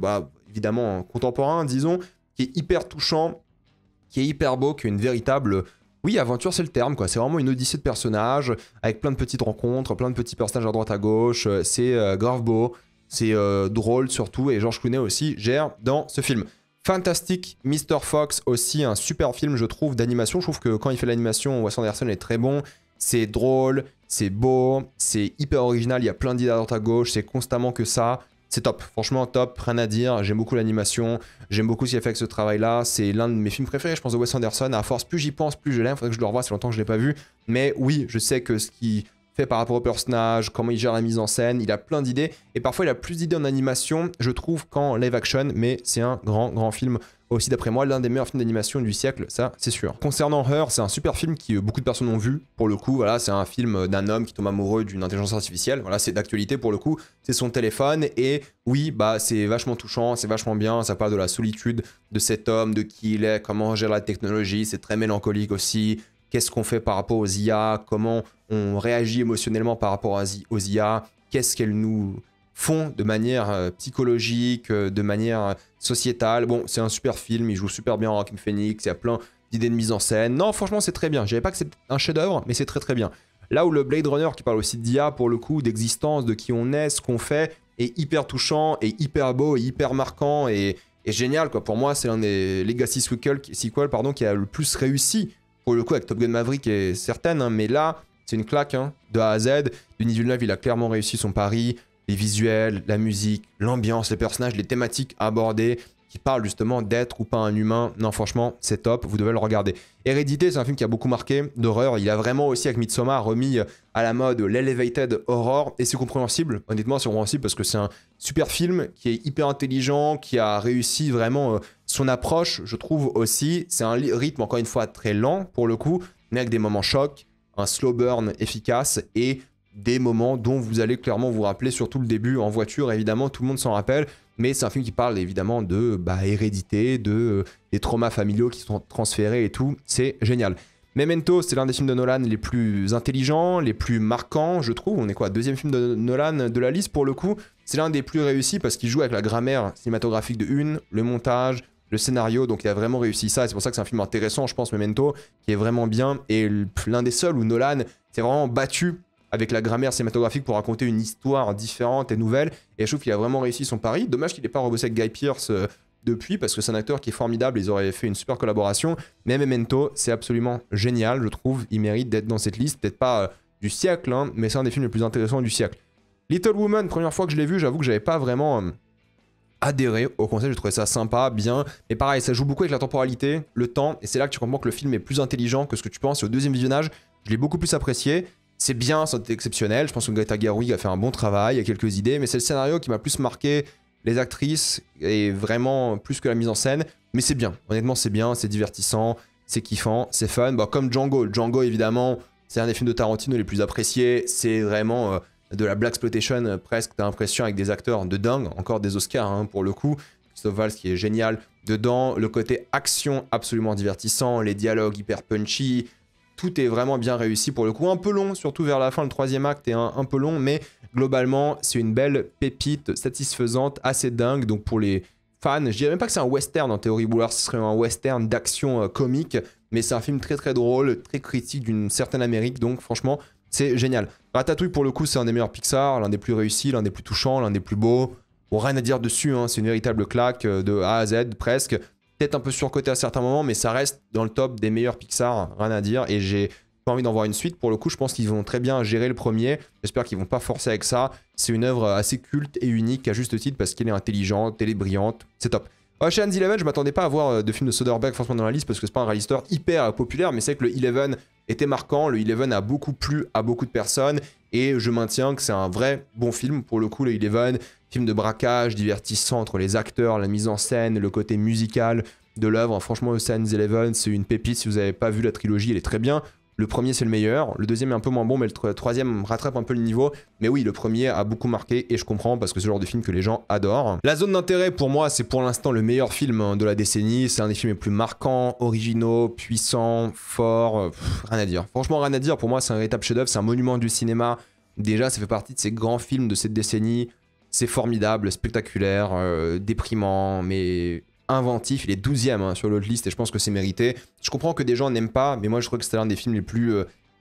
évidemment, contemporain, disons, qui est hyper touchant, qui est hyper beau, qui est une véritable... Oui, aventure, c'est le terme, quoi. C'est vraiment une odyssée de personnages, avec plein de petites rencontres, plein de petits personnages à droite à gauche. C'est grave beau, c'est drôle surtout, et George Clooney aussi gère dans ce film. Fantastic Mr. Fox, aussi un super film, je trouve, d'animation. Je trouve que quand il fait l'animation, Wes Anderson est très bon. C'est drôle, c'est beau, c'est hyper original, il y a plein d'idées à droite à gauche, c'est constamment que ça. C'est top, franchement top, rien à dire, j'aime beaucoup l'animation, j'aime beaucoup ce qu'il a fait avec ce travail-là, c'est l'un de mes films préférés, je pense, de Wes Anderson, à force, plus j'y pense, plus je l'aime, faudrait que je le revoie, c'est longtemps que je l'ai pas vu, mais oui, je sais que ce qu'il fait par rapport au personnage, comment il gère la mise en scène, il a plein d'idées, et parfois il a plus d'idées en animation, je trouve, qu'en live action, mais c'est un grand film aussi d'après moi, l'un des meilleurs films d'animation du siècle, ça c'est sûr. Concernant Her, c'est un super film que beaucoup de personnes ont vu, pour le coup, voilà, c'est un film d'un homme qui tombe amoureux d'une intelligence artificielle, voilà, c'est d'actualité pour le coup, c'est son téléphone, et oui, c'est vachement touchant, c'est vachement bien, ça parle de la solitude de cet homme, de qui il est, comment on gère la technologie, c'est très mélancolique aussi, qu'est-ce qu'on fait par rapport aux IA, comment on réagit émotionnellement par rapport aux IA, qu'est-ce qu'elles nous font de manière psychologique, de manière sociétale. Bon, c'est un super film, il joue super bien en Joaquin Phoenix, il y a plein d'idées de mise en scène. Non, franchement, c'est très bien. Je dirais pas que c'est un chef-d'œuvre, mais c'est très bien. Là où le Blade Runner, qui parle aussi d'IA, pour le coup, d'existence, de qui on est, ce qu'on fait, est hyper touchant, et hyper beau, et hyper marquant, et génial, quoi. Pour moi, c'est l'un des Legacy sequel, qui a le plus réussi. Pour le coup, avec Top Gun Maverick est certaine, hein, mais là, c'est une claque, hein, de A à Z. Denis Villeneuve, il a clairement réussi son pari. Les visuels, la musique, l'ambiance, les personnages, les thématiques abordées, qui parlent justement d'être ou pas un humain. Non, franchement, c'est top, vous devez le regarder. Hérédité, c'est un film qui a beaucoup marqué, d'horreur. Il a vraiment aussi, avec Midsommar, remis à la mode l'elevated horror, et c'est compréhensible. Honnêtement, c'est compréhensible parce que c'est un super film qui est hyper intelligent, qui a réussi vraiment son approche, je trouve aussi. C'est un rythme, encore une fois, très lent, pour le coup, mais avec des moments chocs, un slow burn efficace, et des moments dont vous allez clairement vous rappeler, surtout le début en voiture, évidemment, tout le monde s'en rappelle, mais c'est un film qui parle évidemment de hérédité, des traumas familiaux qui sont transférés et tout, c'est génial. Memento, c'est l'un des films de Nolan les plus intelligents, les plus marquants, je trouve. On est quoi, deuxième film de Nolan de la liste pour le coup. C'est l'un des plus réussis parce qu'il joue avec la grammaire cinématographique de une, le montage, le scénario, donc il a vraiment réussi ça, et c'est pour ça que c'est un film intéressant, je pense, Memento, qui est vraiment bien, et l'un des seuls où Nolan s'est vraiment battu avec la grammaire cinématographique pour raconter une histoire différente et nouvelle, et je trouve qu'il a vraiment réussi son pari. Dommage qu'il n'ait pas rebossé avec Guy Pearce depuis, parce que c'est un acteur qui est formidable, ils auraient fait une super collaboration, mais Memento, c'est absolument génial, je trouve, il mérite d'être dans cette liste, peut-être pas du siècle, hein, mais c'est un des films les plus intéressants du siècle. Little Woman, première fois que je l'ai vu, j'avoue que j'avais pas vraiment adhéré au concept, j'ai trouvé ça sympa, bien, mais pareil, ça joue beaucoup avec la temporalité, le temps, et c'est là que tu comprends que le film est plus intelligent que ce que tu penses, et au deuxième visionnage, je l'ai beaucoup plus apprécié. C'est bien, c'est exceptionnel. Je pense que Greta Gerwig a fait un bon travail, il y a quelques idées, mais c'est le scénario qui m'a plus marqué, les actrices, et vraiment plus que la mise en scène. Mais c'est bien, honnêtement, c'est bien, c'est divertissant, c'est kiffant, c'est fun. Bah, comme Django. Django, évidemment, c'est un des films de Tarantino les plus appréciés. C'est vraiment de la blaxploitation presque, t'as l'impression, avec des acteurs de dingue, encore des Oscars hein, pour le coup. Christophe Waltz qui est génial dedans, le côté action absolument divertissant, les dialogues hyper punchy. Tout est vraiment bien réussi pour le coup, un peu long, surtout vers la fin, le troisième acte est un peu long, mais globalement, c'est une belle pépite satisfaisante, assez dingue, donc pour les fans, je dirais même pas que c'est un western en théorie, ou alors ce serait un western d'action comique, mais c'est un film très drôle, très critique d'une certaine Amérique, donc franchement, c'est génial. Ratatouille pour le coup, c'est un des meilleurs Pixar, l'un des plus réussis, l'un des plus touchants, l'un des plus beaux, bon, rien à dire dessus, hein, c'est une véritable claque de A à Z presque. Peut-être un peu surcoté à certains moments, mais ça reste dans le top des meilleurs Pixar, rien à dire. Et j'ai pas envie d'en voir une suite. Pour le coup, je pense qu'ils vont très bien gérer le premier. J'espère qu'ils vont pas forcer avec ça. C'est une œuvre assez culte et unique à juste titre parce qu'elle est intelligente, elle est brillante. C'est top. Ocean's Eleven, je m'attendais pas à voir de film de Soderbergh forcément dans la liste parce que c'est pas un réalisateur hyper populaire, mais c'est que le Eleven était marquant, le Eleven a beaucoup plu à beaucoup de personnes et je maintiens que c'est un vrai bon film pour le coup, le Eleven, film de braquage, divertissant entre les acteurs, la mise en scène, le côté musical de l'œuvre. Franchement, Ocean's Eleven, c'est une pépite. Si vous n'avez pas vu la trilogie, elle est très bien. Le premier, c'est le meilleur. Le deuxième est un peu moins bon, mais le troisième rattrape un peu le niveau. Mais oui, le premier a beaucoup marqué et je comprends parce que c'est le genre de film que les gens adorent. La zone d'intérêt, pour moi, c'est pour l'instant le meilleur film de la décennie. C'est un des films les plus marquants, originaux, puissants, forts. Rien à dire. Franchement, rien à dire. Pour moi, c'est un véritable chef-d'œuvre. C'est un monument du cinéma. Déjà, ça fait partie de ces grands films de cette décennie. C'est formidable, spectaculaire, déprimant, mais inventif. Il est 12e sur l'autre liste et je pense que c'est mérité. Je comprends que des gens n'aiment pas, mais moi je trouve que c'était l'un des films les plus,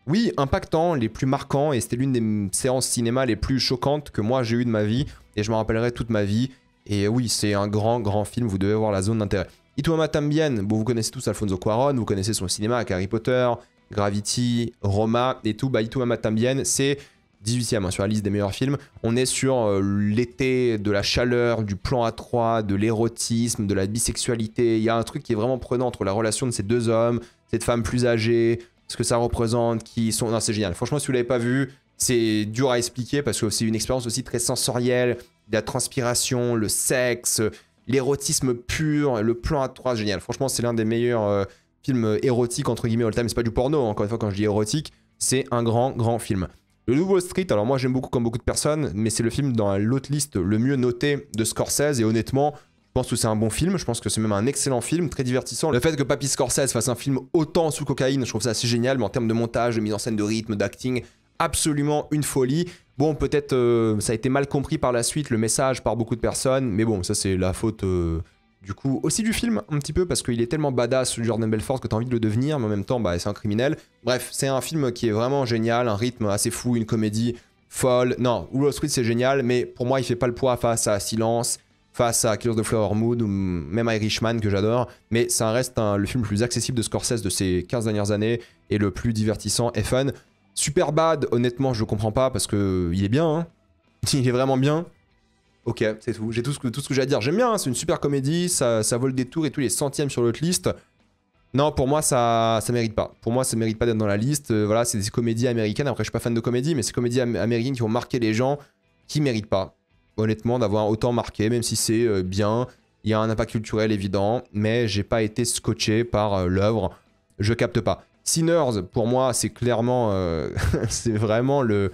oui, impactants, les plus marquants et c'était l'une des séances cinéma les plus choquantes que moi j'ai eu de ma vie et je m'en rappellerai toute ma vie. Et oui, c'est un grand film, vous devez voir la zone d'intérêt. Y tu amas también, bon, vous connaissez tous Alfonso Cuarón, vous connaissez son cinéma avec Harry Potter, Gravity, Roma et tout. Bah, Y tu amas también, c'est 18e sur la liste des meilleurs films. On est sur l'été, de la chaleur, du plan à 3, de l'érotisme, de la bisexualité. Il y a un truc qui est vraiment prenant entre la relation de ces deux hommes, cette femme plus âgée, ce que ça représente, qui sont... Non, c'est génial. Franchement, si vous ne l'avez pas vu, c'est dur à expliquer parce que c'est une expérience aussi très sensorielle, la transpiration, le sexe, l'érotisme pur, le plan à 3, génial. Franchement, c'est l'un des meilleurs films érotiques, entre guillemets, all time. C'est pas du porno, encore une fois, quand je dis érotique, c'est un grand film. Le Loup Wall Street, alors moi j'aime beaucoup comme beaucoup de personnes, mais c'est le film dans l'autre liste le mieux noté de Scorsese et honnêtement, je pense que c'est un bon film, je pense que c'est même un excellent film, très divertissant. Le fait que Papy Scorsese fasse un film autant sous cocaïne, je trouve ça assez génial, mais en termes de montage, de mise en scène, de rythme, d'acting, absolument une folie. Bon, peut-être ça a été mal compris par la suite, le message par beaucoup de personnes, mais bon, ça c'est la faute... Du coup, aussi du film, un petit peu, parce qu'il est tellement badass, Jordan Belfort, que t'as envie de le devenir, mais en même temps, bah, c'est un criminel. Bref, c'est un film qui est vraiment génial, un rythme assez fou, une comédie folle. Non, Wall Street, c'est génial, mais pour moi, il fait pas le poids face à Silence, face à Killers of the Flower Moon, ou même Irishman, que j'adore. Mais ça reste le film le plus accessible de Scorsese de ces 15 dernières années, et le plus divertissant et fun. Superbad, honnêtement, je le comprends pas, parce que il est bien, hein. Il est vraiment bien. Ok, c'est tout. J'ai tout ce que j'ai à dire. J'aime bien, hein, c'est une super comédie, ça vole des tours et tout, les centièmes sur l'autre liste. Non, pour moi, ça mérite pas. Pour moi, ça mérite pas d'être dans la liste. Voilà, c'est des comédies américaines. Après, je suis pas fan de comédie, mais c'est comédies américaines qui vont marquer les gens qui méritent pas, honnêtement, d'avoir autant marqué, même si c'est bien. Il y a un impact culturel évident, mais j'ai pas été scotché par l'œuvre. Je capte pas. Sinners, pour moi, c'est clairement... c'est vraiment le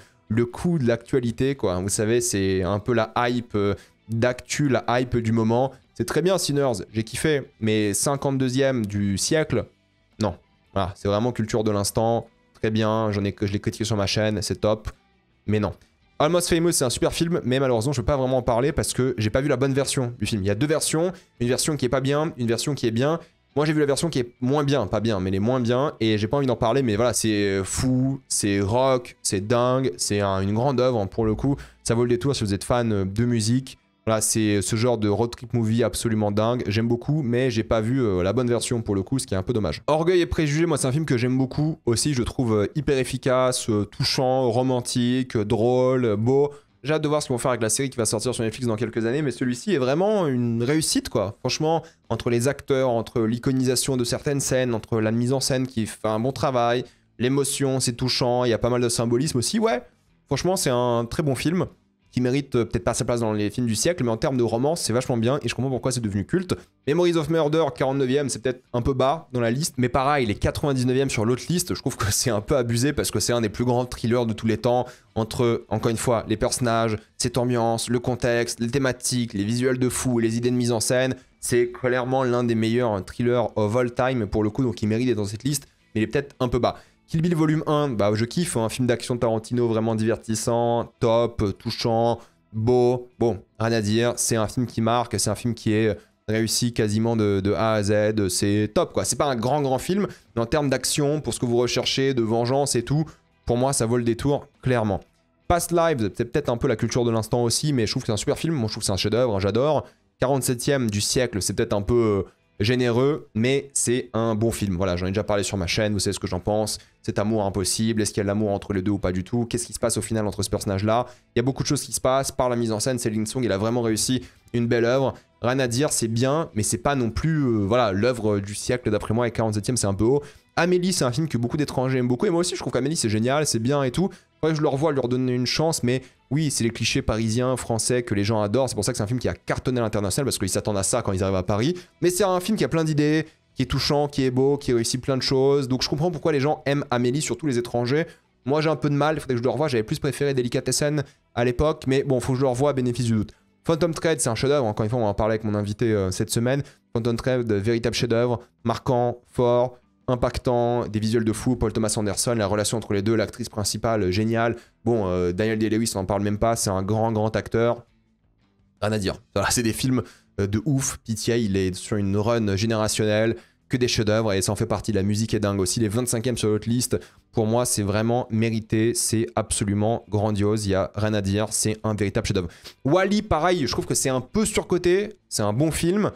coup de l'actualité, quoi. Vous savez, c'est un peu la hype d'actu, la hype du moment. C'est très bien, Sinners, j'ai kiffé, mais 52e du siècle, non. Voilà, c'est vraiment culture de l'instant, très bien, je l'ai critiqué sur ma chaîne, c'est top, mais non. Almost Famous, c'est un super film, mais malheureusement, je peux pas vraiment en parler parce que j'ai pas vu la bonne version du film. Il y a deux versions, une version qui est pas bien, une version qui est bien. Moi, j'ai vu la version qui est moins bien, pas bien, mais les moins bien, et j'ai pas envie d'en parler, mais voilà, c'est fou, c'est rock, c'est dingue, c'est une grande œuvre, hein, pour le coup. Ça vaut le détour si vous êtes fan de musique. Voilà, c'est ce genre de road trip movie absolument dingue. J'aime beaucoup, mais j'ai pas vu la bonne version pour le coup, ce qui est un peu dommage. Orgueil et préjugés, moi, c'est un film que j'aime beaucoup aussi. Je trouve hyper efficace, touchant, romantique, drôle, beau. J'ai hâte de voir ce qu'ils vont faire avec la série qui va sortir sur Netflix dans quelques années, mais celui-ci est vraiment une réussite, quoi. Franchement, entre les acteurs, entre l'iconisation de certaines scènes, entre la mise en scène qui fait un bon travail, l'émotion, c'est touchant, il y a pas mal de symbolisme aussi, ouais. Franchement, c'est un très bon film qui mérite peut-être pas sa place dans les films du siècle, mais en termes de romance, c'est vachement bien et je comprends pourquoi c'est devenu culte. Memories of Murder, 49e, c'est peut-être un peu bas dans la liste, mais pareil, il est 99e sur l'autre liste, je trouve que c'est un peu abusé parce que c'est un des plus grands thrillers de tous les temps, entre, encore une fois, les personnages, cette ambiance, le contexte, les thématiques, les visuels de fou, les idées de mise en scène, c'est clairement l'un des meilleurs thrillers of all time pour le coup, donc il mérite d'être dans cette liste, mais il est peut-être un peu bas. Kill Bill Volume 1, bah je kiffe, un film d'action Tarantino vraiment divertissant, top, touchant, beau. Bon, rien à dire, c'est un film qui marque, c'est un film qui est réussi quasiment de A à Z, c'est top quoi. C'est pas un grand film, mais en termes d'action, pour ce que vous recherchez, de vengeance et tout, pour moi ça vaut le détour, clairement. Past Lives, c'est peut-être un peu la culture de l'instant aussi, mais je trouve que c'est un super film, moi je trouve que c'est un chef-d'œuvre, j'adore. 47e du siècle, c'est peut-être un peu généreux, mais c'est un bon film. Voilà, j'en ai déjà parlé sur ma chaîne, vous savez ce que j'en pense. Cet amour impossible, est-ce qu'il y a de l'amour entre les deux ou pas du tout? Qu'est-ce qui se passe au final entre ce personnage-là? Il y a beaucoup de choses qui se passent par la mise en scène. Ling Sung, il a vraiment réussi une belle œuvre. Rien à dire, c'est bien, mais c'est pas non plus voilà, l'œuvre du siècle d'après moi, et 47e, c'est un peu haut. Amélie, c'est un film que beaucoup d'étrangers aiment beaucoup, et moi aussi je trouve qu'Amélie c'est génial, c'est bien et tout. Faudrait que je le revoie, leur donner une chance, mais oui, c'est les clichés parisiens, français que les gens adorent. C'est pour ça que c'est un film qui a cartonné à l'international, parce qu'ils s'attendent à ça quand ils arrivent à Paris. Mais c'est un film qui a plein d'idées, qui est touchant, qui est beau, qui réussit plein de choses. Donc je comprends pourquoi les gens aiment Amélie, surtout les étrangers. Moi j'ai un peu de mal, il faudrait que je le revoie. J'avais plus préféré Delicatessen à l'époque, mais bon, faut que je le revoie à bénéfice du doute. Phantom Thread, c'est un chef-d'œuvre. Encore une fois, on va en parler avec mon invité cette semaine. Phantom Thread, véritable chef-d'œuvre, marquant, fort, impactant, des visuels de fou. Paul Thomas Anderson, la relation entre les deux, l'actrice principale, géniale. Bon, Daniel Day-Lewis, on n'en parle même pas, c'est un grand acteur. Rien à dire. Voilà, c'est des films de ouf. PTA, il est sur une run générationnelle, que des chefs-d'œuvre, et ça en fait partie. La musique est dingue aussi. Les 25e sur l'autre liste, pour moi, c'est vraiment mérité. C'est absolument grandiose. Il n'y a rien à dire. C'est un véritable chef-d'œuvre. Wall-E, pareil, je trouve que c'est un peu surcoté. C'est un bon film.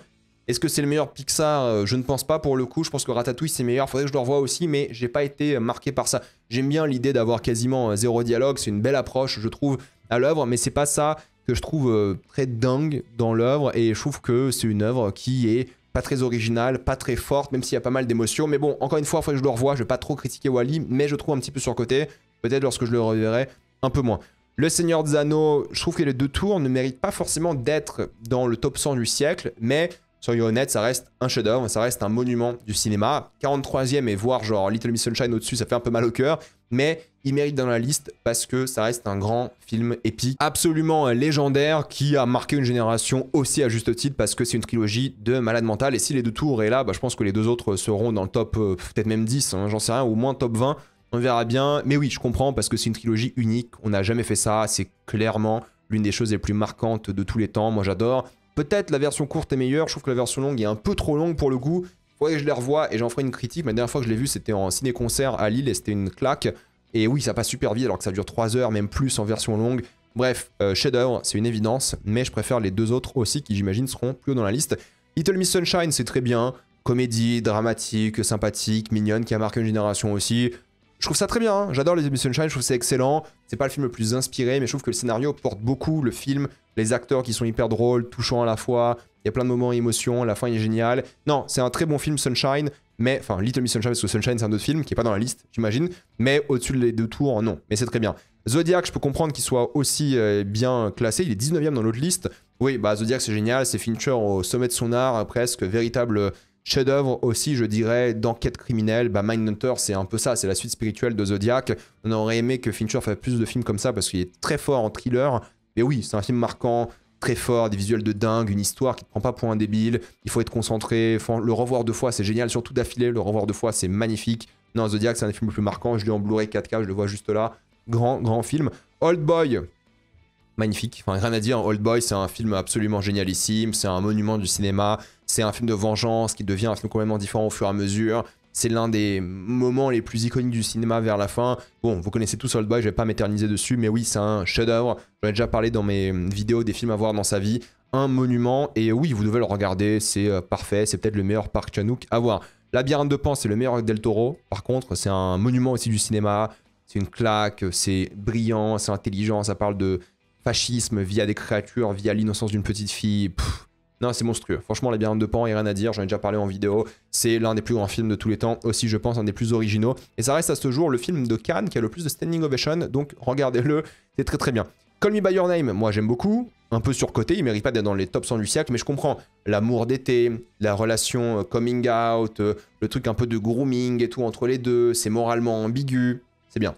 Est-ce que c'est le meilleur Pixar? Je ne pense pas pour le coup. Je pense que Ratatouille c'est meilleur. Faudrait que je le revoie aussi, mais j'ai pas été marqué par ça. J'aime bien l'idée d'avoir quasiment zéro dialogue. C'est une belle approche, je trouve, à l'œuvre, mais c'est pas ça que je trouve très dingue dans l'œuvre. Et je trouve que c'est une œuvre qui est pas très originale, pas très forte, même s'il y a pas mal d'émotions. Mais bon, encore une fois, il faudrait que je le revoie. Je vais pas trop critiquer Wall-E, mais je trouve un petit peu surcoté. Peut-être lorsque je le reverrai un peu moins. Le Seigneur des Anneaux, je trouve que les deux tours ne méritent pas forcément d'être dans le top 100 du siècle, mais soyons honnêtes, ça reste un chef-d'œuvre, ça reste un monument du cinéma. 43e et voir genre Little Miss Sunshine au-dessus, ça fait un peu mal au cœur, mais il mérite dans la liste parce que ça reste un grand film épique, absolument légendaire, qui a marqué une génération aussi à juste titre parce que c'est une trilogie de malade mental. Et si les deux tours est là, bah, je pense que les deux autres seront dans le top, peut-être même 10, hein, j'en sais rien, ou moins top 20. On verra bien, mais oui, je comprends parce que c'est une trilogie unique, on n'a jamais fait ça, c'est clairement l'une des choses les plus marquantes de tous les temps, moi j'adore. Peut-être la version courte est meilleure, je trouve que la version longue est un peu trop longue pour le coup. Faudrait que je les revoie et j'en ferai une critique. Mais la dernière fois que je l'ai vu, c'était en ciné-concert à Lille et c'était une claque. Et oui, ça passe super vite alors que ça dure 3 heures, même plus en version longue. Bref, chef-d'œuvre, c'est une évidence, mais je préfère les deux autres aussi qui j'imagine seront plus haut dans la liste. Little Miss Sunshine, c'est très bien. Comédie, dramatique, sympathique, mignonne, qui a marqué une génération aussi. Je trouve ça très bien, hein. J'adore Little Miss Sunshine, je trouve que c'est excellent. C'est pas le film le plus inspiré, mais je trouve que le scénario porte beaucoup le film. Les acteurs qui sont hyper drôles, touchants à la fois. Il y a plein de moments émotion, la fin est géniale. Non, c'est un très bon film Sunshine, mais enfin Little Miss Sunshine, parce que Sunshine c'est un autre film qui est pas dans la liste, j'imagine. Mais au-dessus des deux tours, non. Mais c'est très bien. Zodiac, je peux comprendre qu'il soit aussi bien classé. Il est 19e dans l'autre liste. Oui, bah Zodiac c'est génial, c'est Fincher au sommet de son art, presque véritable chef-d'œuvre aussi, je dirais, d'enquête criminelle. Bah, Mindhunter, c'est un peu ça, c'est la suite spirituelle de Zodiac. On aurait aimé que Fincher fasse plus de films comme ça parce qu'il est très fort en thriller. Mais oui, c'est un film marquant, très fort, des visuels de dingue, une histoire qui ne prend pas pour un débile. Il faut être concentré. Faut le revoir deux fois, c'est génial, surtout d'affilée. Le revoir deux fois, c'est magnifique. Non, Zodiac, c'est un des films les plus marquants. Je l'ai en Blu-ray 4K, je le vois juste là. Grand film. Old Boy. Magnifique, enfin rien à dire, Old Boy c'est un film absolument génialissime, c'est un monument du cinéma, c'est un film de vengeance qui devient un film complètement différent au fur et à mesure, c'est l'un des moments les plus iconiques du cinéma vers la fin. Bon, vous connaissez tous Old Boy, je vais pas m'éterniser dessus, mais oui c'est un chef-d'œuvre, j'en ai déjà parlé dans mes vidéos des films à voir dans sa vie, un monument, et oui vous devez le regarder, c'est parfait, c'est peut-être le meilleur Park Chan-wook à voir. Labyrinthe de Pan c'est le meilleur Del Toro, par contre c'est un monument aussi du cinéma, c'est une claque, c'est brillant, c'est intelligent, ça parle de fascisme via des créatures, via l'innocence d'une petite fille. Pff, non, c'est monstrueux. Franchement, Labyrinthe de Pan, il n'y a rien à dire. J'en ai déjà parlé en vidéo. C'est l'un des plus grands films de tous les temps. Aussi, je pense, un des plus originaux. Et ça reste à ce jour le film de Cannes qui a le plus de standing ovation. Donc, regardez-le. C'est très très bien. Call Me By Your Name, moi j'aime beaucoup. Un peu surcoté. Il ne mérite pas d'être dans les top 100 du siècle. Mais je comprends. L'amour d'été, la relation coming out, le truc un peu de grooming et tout entre les deux. C'est moralement ambigu. C'est bien.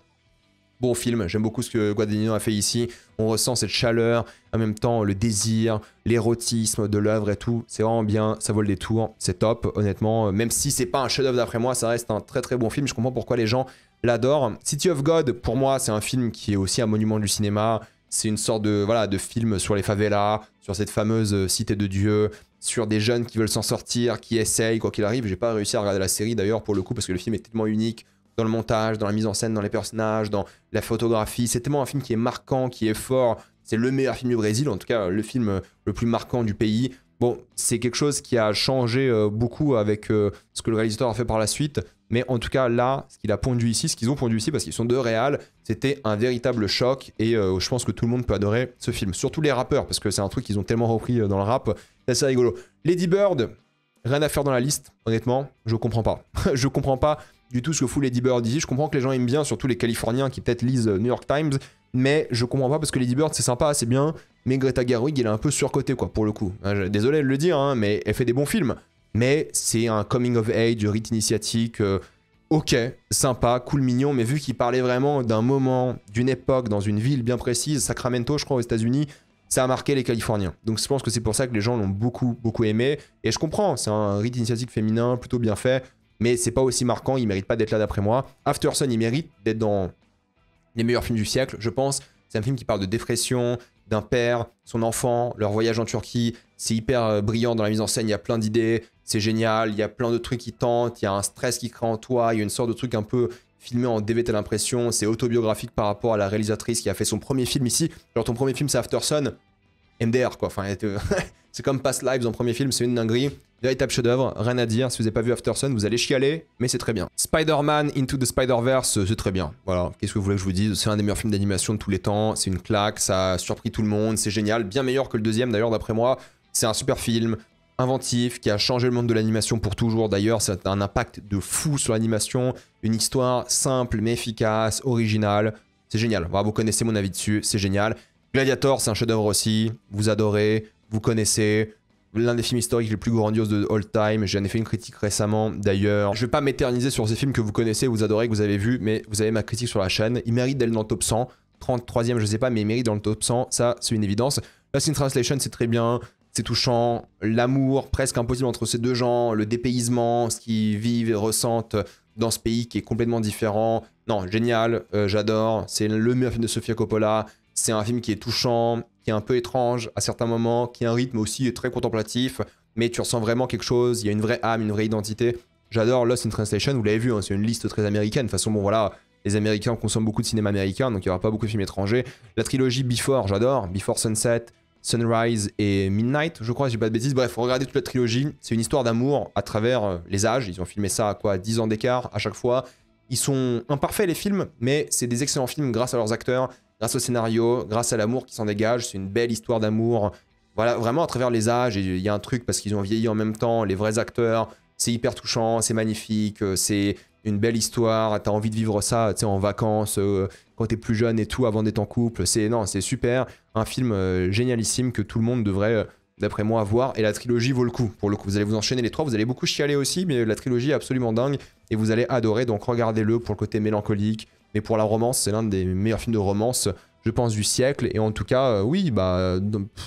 Bon film, j'aime beaucoup ce que Guadagnino a fait ici. On ressent cette chaleur, en même temps le désir, l'érotisme de l'œuvre et tout. C'est vraiment bien, ça vaut le détour, c'est top, honnêtement. Même si c'est pas un chef-d'œuvre d'après moi, ça reste un très très bon film. Je comprends pourquoi les gens l'adorent. City of God, pour moi, c'est un film qui est aussi un monument du cinéma. C'est une sorte de, voilà, de film sur les favelas, sur cette fameuse cité de Dieu, sur des jeunes qui veulent s'en sortir, qui essayent, quoi qu'il arrive. J'ai pas réussi à regarder la série d'ailleurs pour le coup parce que le film est tellement unique. Dans le montage, dans la mise en scène, dans les personnages, dans la photographie. C'est tellement un film qui est marquant, qui est fort. C'est le meilleur film du Brésil, en tout cas le film le plus marquant du pays. Bon, c'est quelque chose qui a changé beaucoup avec ce que le réalisateur a fait par la suite. Mais en tout cas, là, ce qu'il a pondu ici, ce qu'ils ont pondu ici, parce qu'ils sont deux réals, c'était un véritable choc. Et je pense que tout le monde peut adorer ce film. Surtout les rappeurs, parce que c'est un truc qu'ils ont tellement repris dans le rap. C'est assez rigolo. Lady Bird, rien à faire dans la liste, honnêtement, je comprends pas. Je comprends pas du tout ce que fout Lady Bird ici. Je comprends que les gens aiment bien, surtout les Californiens qui peut-être lisent New York Times. Mais je comprends pas parce que Lady Bird, c'est sympa, c'est bien. Mais Greta Gerwig, elle est un peu surcotée, quoi, pour le coup. Désolé de le dire, hein, mais elle fait des bons films. Mais c'est un coming of age, rite initiatique, ok, sympa, cool, mignon, mais vu qu'il parlait vraiment d'un moment, d'une époque, dans une ville bien précise, Sacramento, je crois, aux États-Unis, ça a marqué les Californiens. Donc je pense que c'est pour ça que les gens l'ont beaucoup, beaucoup aimé. Et je comprends, c'est un rite initiatique féminin, plutôt bien fait, mais c'est pas aussi marquant, il mérite pas d'être là d'après moi. Aftersun, il mérite d'être dans les meilleurs films du siècle, je pense. C'est un film qui parle de dépression, d'un père, son enfant, leur voyage en Turquie. C'est hyper brillant dans la mise en scène, il y a plein d'idées, c'est génial, il y a plein de trucs qui tentent, il y a un stress qui crée en toi, il y a une sorte de truc un peu filmé en DV, t'as l'impression, c'est autobiographique par rapport à la réalisatrice qui a fait son premier film ici. Genre ton premier film c'est Aftersun, MDR quoi, enfin c'est comme Past Lives en premier film, c'est une dinguerie. Véritable chef-d'œuvre, rien à dire. Si vous n'avez pas vu Aftersun, vous allez chialer, mais c'est très bien. Spider-Man Into the Spider-Verse, c'est très bien. Voilà, qu'est-ce que vous voulez que je vous dise? C'est un des meilleurs films d'animation de tous les temps. C'est une claque, ça a surpris tout le monde, c'est génial. Bien meilleur que le deuxième d'ailleurs, d'après moi. C'est un super film, inventif, qui a changé le monde de l'animation pour toujours. D'ailleurs, ça a un impact de fou sur l'animation. Une histoire simple mais efficace, originale. C'est génial. Voilà, vous connaissez mon avis dessus, c'est génial. Gladiator, c'est un chef-d'œuvre aussi. Vous adorez, vous connaissez. L'un des films historiques les plus grandioses de all time. J'en ai fait une critique récemment d'ailleurs. Je vais pas m'éterniser sur ces films que vous connaissez, vous adorez, que vous avez vus, mais vous avez ma critique sur la chaîne. Il mérite d'être dans le top 100. 33e, je sais pas, mais il mérite dans le top 100. Ça, c'est une évidence. Lost in Translation, c'est très bien. C'est touchant. L'amour presque impossible entre ces deux gens. Le dépaysement, ce qu'ils vivent et ressentent dans ce pays qui est complètement différent. Non, génial. J'adore. C'est le meilleur film de Sofia Coppola. C'est un film qui est touchant, qui est un peu étrange à certains moments, qui a un rythme aussi très contemplatif, mais tu ressens vraiment quelque chose, il y a une vraie âme, une vraie identité. J'adore Lost in Translation, vous l'avez vu, hein, c'est une liste très américaine. De toute façon, bon voilà, les Américains consomment beaucoup de cinéma américain, donc il n'y aura pas beaucoup de films étrangers. La trilogie Before, j'adore, Before Sunset, Sunrise et Midnight, je crois, si j'ai pas de bêtises. Bref, regardez toute la trilogie, c'est une histoire d'amour à travers les âges. Ils ont filmé ça à quoi, 10 ans d'écart à chaque fois. Ils sont imparfaits les films, mais c'est des excellents films grâce à leurs acteurs, grâce au scénario, grâce à l'amour qui s'en dégage. C'est une belle histoire d'amour. Voilà, vraiment à travers les âges, il y a un truc parce qu'ils ont vieilli en même temps, les vrais acteurs, c'est hyper touchant, c'est magnifique, c'est une belle histoire, t'as envie de vivre ça, tu sais, en vacances, quand t'es plus jeune et tout, avant d'être en couple, c'est super, un film génialissime que tout le monde devrait, d'après moi, voir, et la trilogie vaut le coup, pour le coup, vous allez vous enchaîner les trois, vous allez beaucoup chialer aussi, mais la trilogie est absolument dingue, et vous allez adorer, donc regardez-le pour le côté mélancolique, mais pour la romance, c'est l'un des meilleurs films de romance, je pense, du siècle, et en tout cas, oui, bah,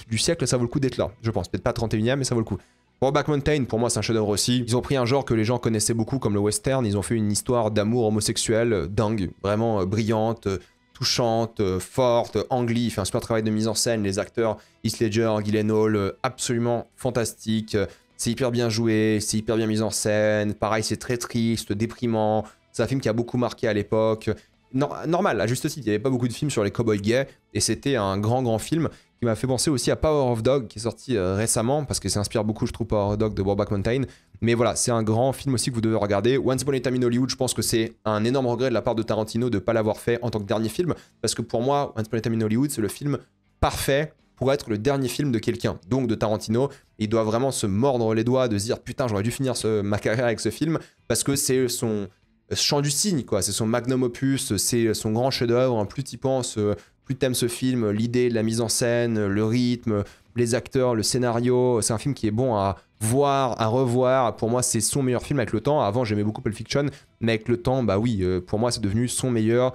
du siècle, ça vaut le coup d'être là, je pense, peut-être pas 31e, mais ça vaut le coup. Brokeback Mountain, pour moi, c'est un chef-d'œuvre aussi. Ils ont pris un genre que les gens connaissaient beaucoup, comme le western. Ils ont fait une histoire d'amour homosexuel dingue, vraiment brillante, touchante, forte. Ang Lee fait un super travail de mise en scène. Les acteurs, Heath Ledger, Gyllenhaal, absolument fantastique. C'est hyper bien joué, c'est hyper bien mis en scène. Pareil, c'est très triste, déprimant. C'est un film qui a beaucoup marqué à l'époque. Normal, à juste titre, il n'y avait pas beaucoup de films sur les cowboys gays. Et c'était un grand film qui m'a fait penser aussi à Power of Dog qui est sorti récemment parce que ça inspire beaucoup, je trouve, Power of Dog de Brokeback Mountain. Mais voilà, c'est un grand film aussi que vous devez regarder. Once Upon a Time in Hollywood, je pense que c'est un énorme regret de la part de Tarantino de ne pas l'avoir fait en tant que dernier film parce que pour moi, Once Upon a Time in Hollywood, c'est le film parfait pour être le dernier film de quelqu'un, donc de Tarantino. Il doit vraiment se mordre les doigts de se dire putain, j'aurais dû finir ma carrière avec ce film parce que c'est son chant du cygne, quoi. C'est son magnum opus, c'est son grand chef-d'œuvre. Plus t'y penses, plus t'aimes ce film, l'idée, la mise en scène, le rythme, les acteurs, le scénario. C'est un film qui est bon à voir, à revoir. Pour moi, c'est son meilleur film avec le temps. Avant, j'aimais beaucoup Pulp Fiction, mais avec le temps, bah oui, pour moi, c'est devenu son meilleur.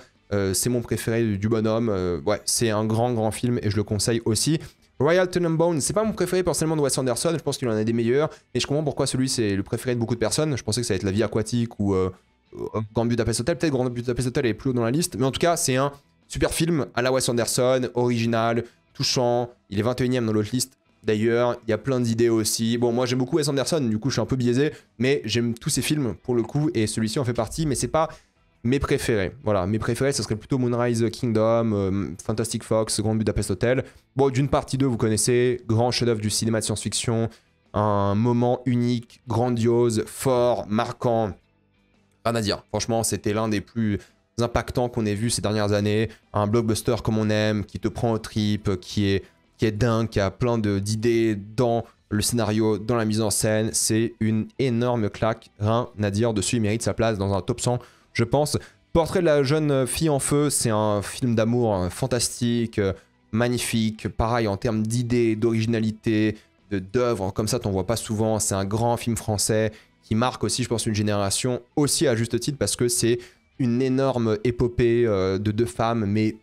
C'est mon préféré du bonhomme. Ouais, c'est un grand film et je le conseille aussi. Royal Tenenbaums, c'est pas mon préféré personnellement de Wes Anderson. Je pense qu'il en a des meilleurs, mais je comprends pourquoi celui c'est le préféré de beaucoup de personnes. Je pensais que ça allait être La Vie aquatique ou Grand Budapest Hotel. Peut-être Grand Budapest Hotel est plus haut dans la liste, mais en tout cas, c'est un super film à la Wes Anderson, original, touchant. Il est 21e dans l'autre liste. D'ailleurs, il y a plein d'idées aussi. Bon, moi j'aime beaucoup Wes Anderson, du coup je suis un peu biaisé, mais j'aime tous ses films pour le coup, et celui-ci en fait partie, mais c'est pas mes préférés. Voilà, mes préférés, ce serait plutôt Moonrise Kingdom, Fantastic Fox, Grand Budapest Hotel. Bon, d'une partie 2, vous connaissez, grand chef-d'œuvre du cinéma de science-fiction, un moment unique, grandiose, fort, marquant. Rien à dire. Franchement, c'était l'un des plus impactants qu'on ait vu ces dernières années. Un blockbuster comme on aime, qui te prend aux tripes, qui est dingue, qui a plein d'idées dans le scénario, dans la mise en scène. C'est une énorme claque. Rien à dire dessus. Il mérite sa place dans un top 100, je pense. Portrait de la jeune fille en feu, c'est un film d'amour fantastique, magnifique. Pareil en termes d'idées, d'originalité, d'œuvres. Comme ça, t'en vois pas souvent. C'est un grand film français qui marque aussi, je pense, une génération, aussi à juste titre, parce que c'est une énorme épopée de deux femmes, mais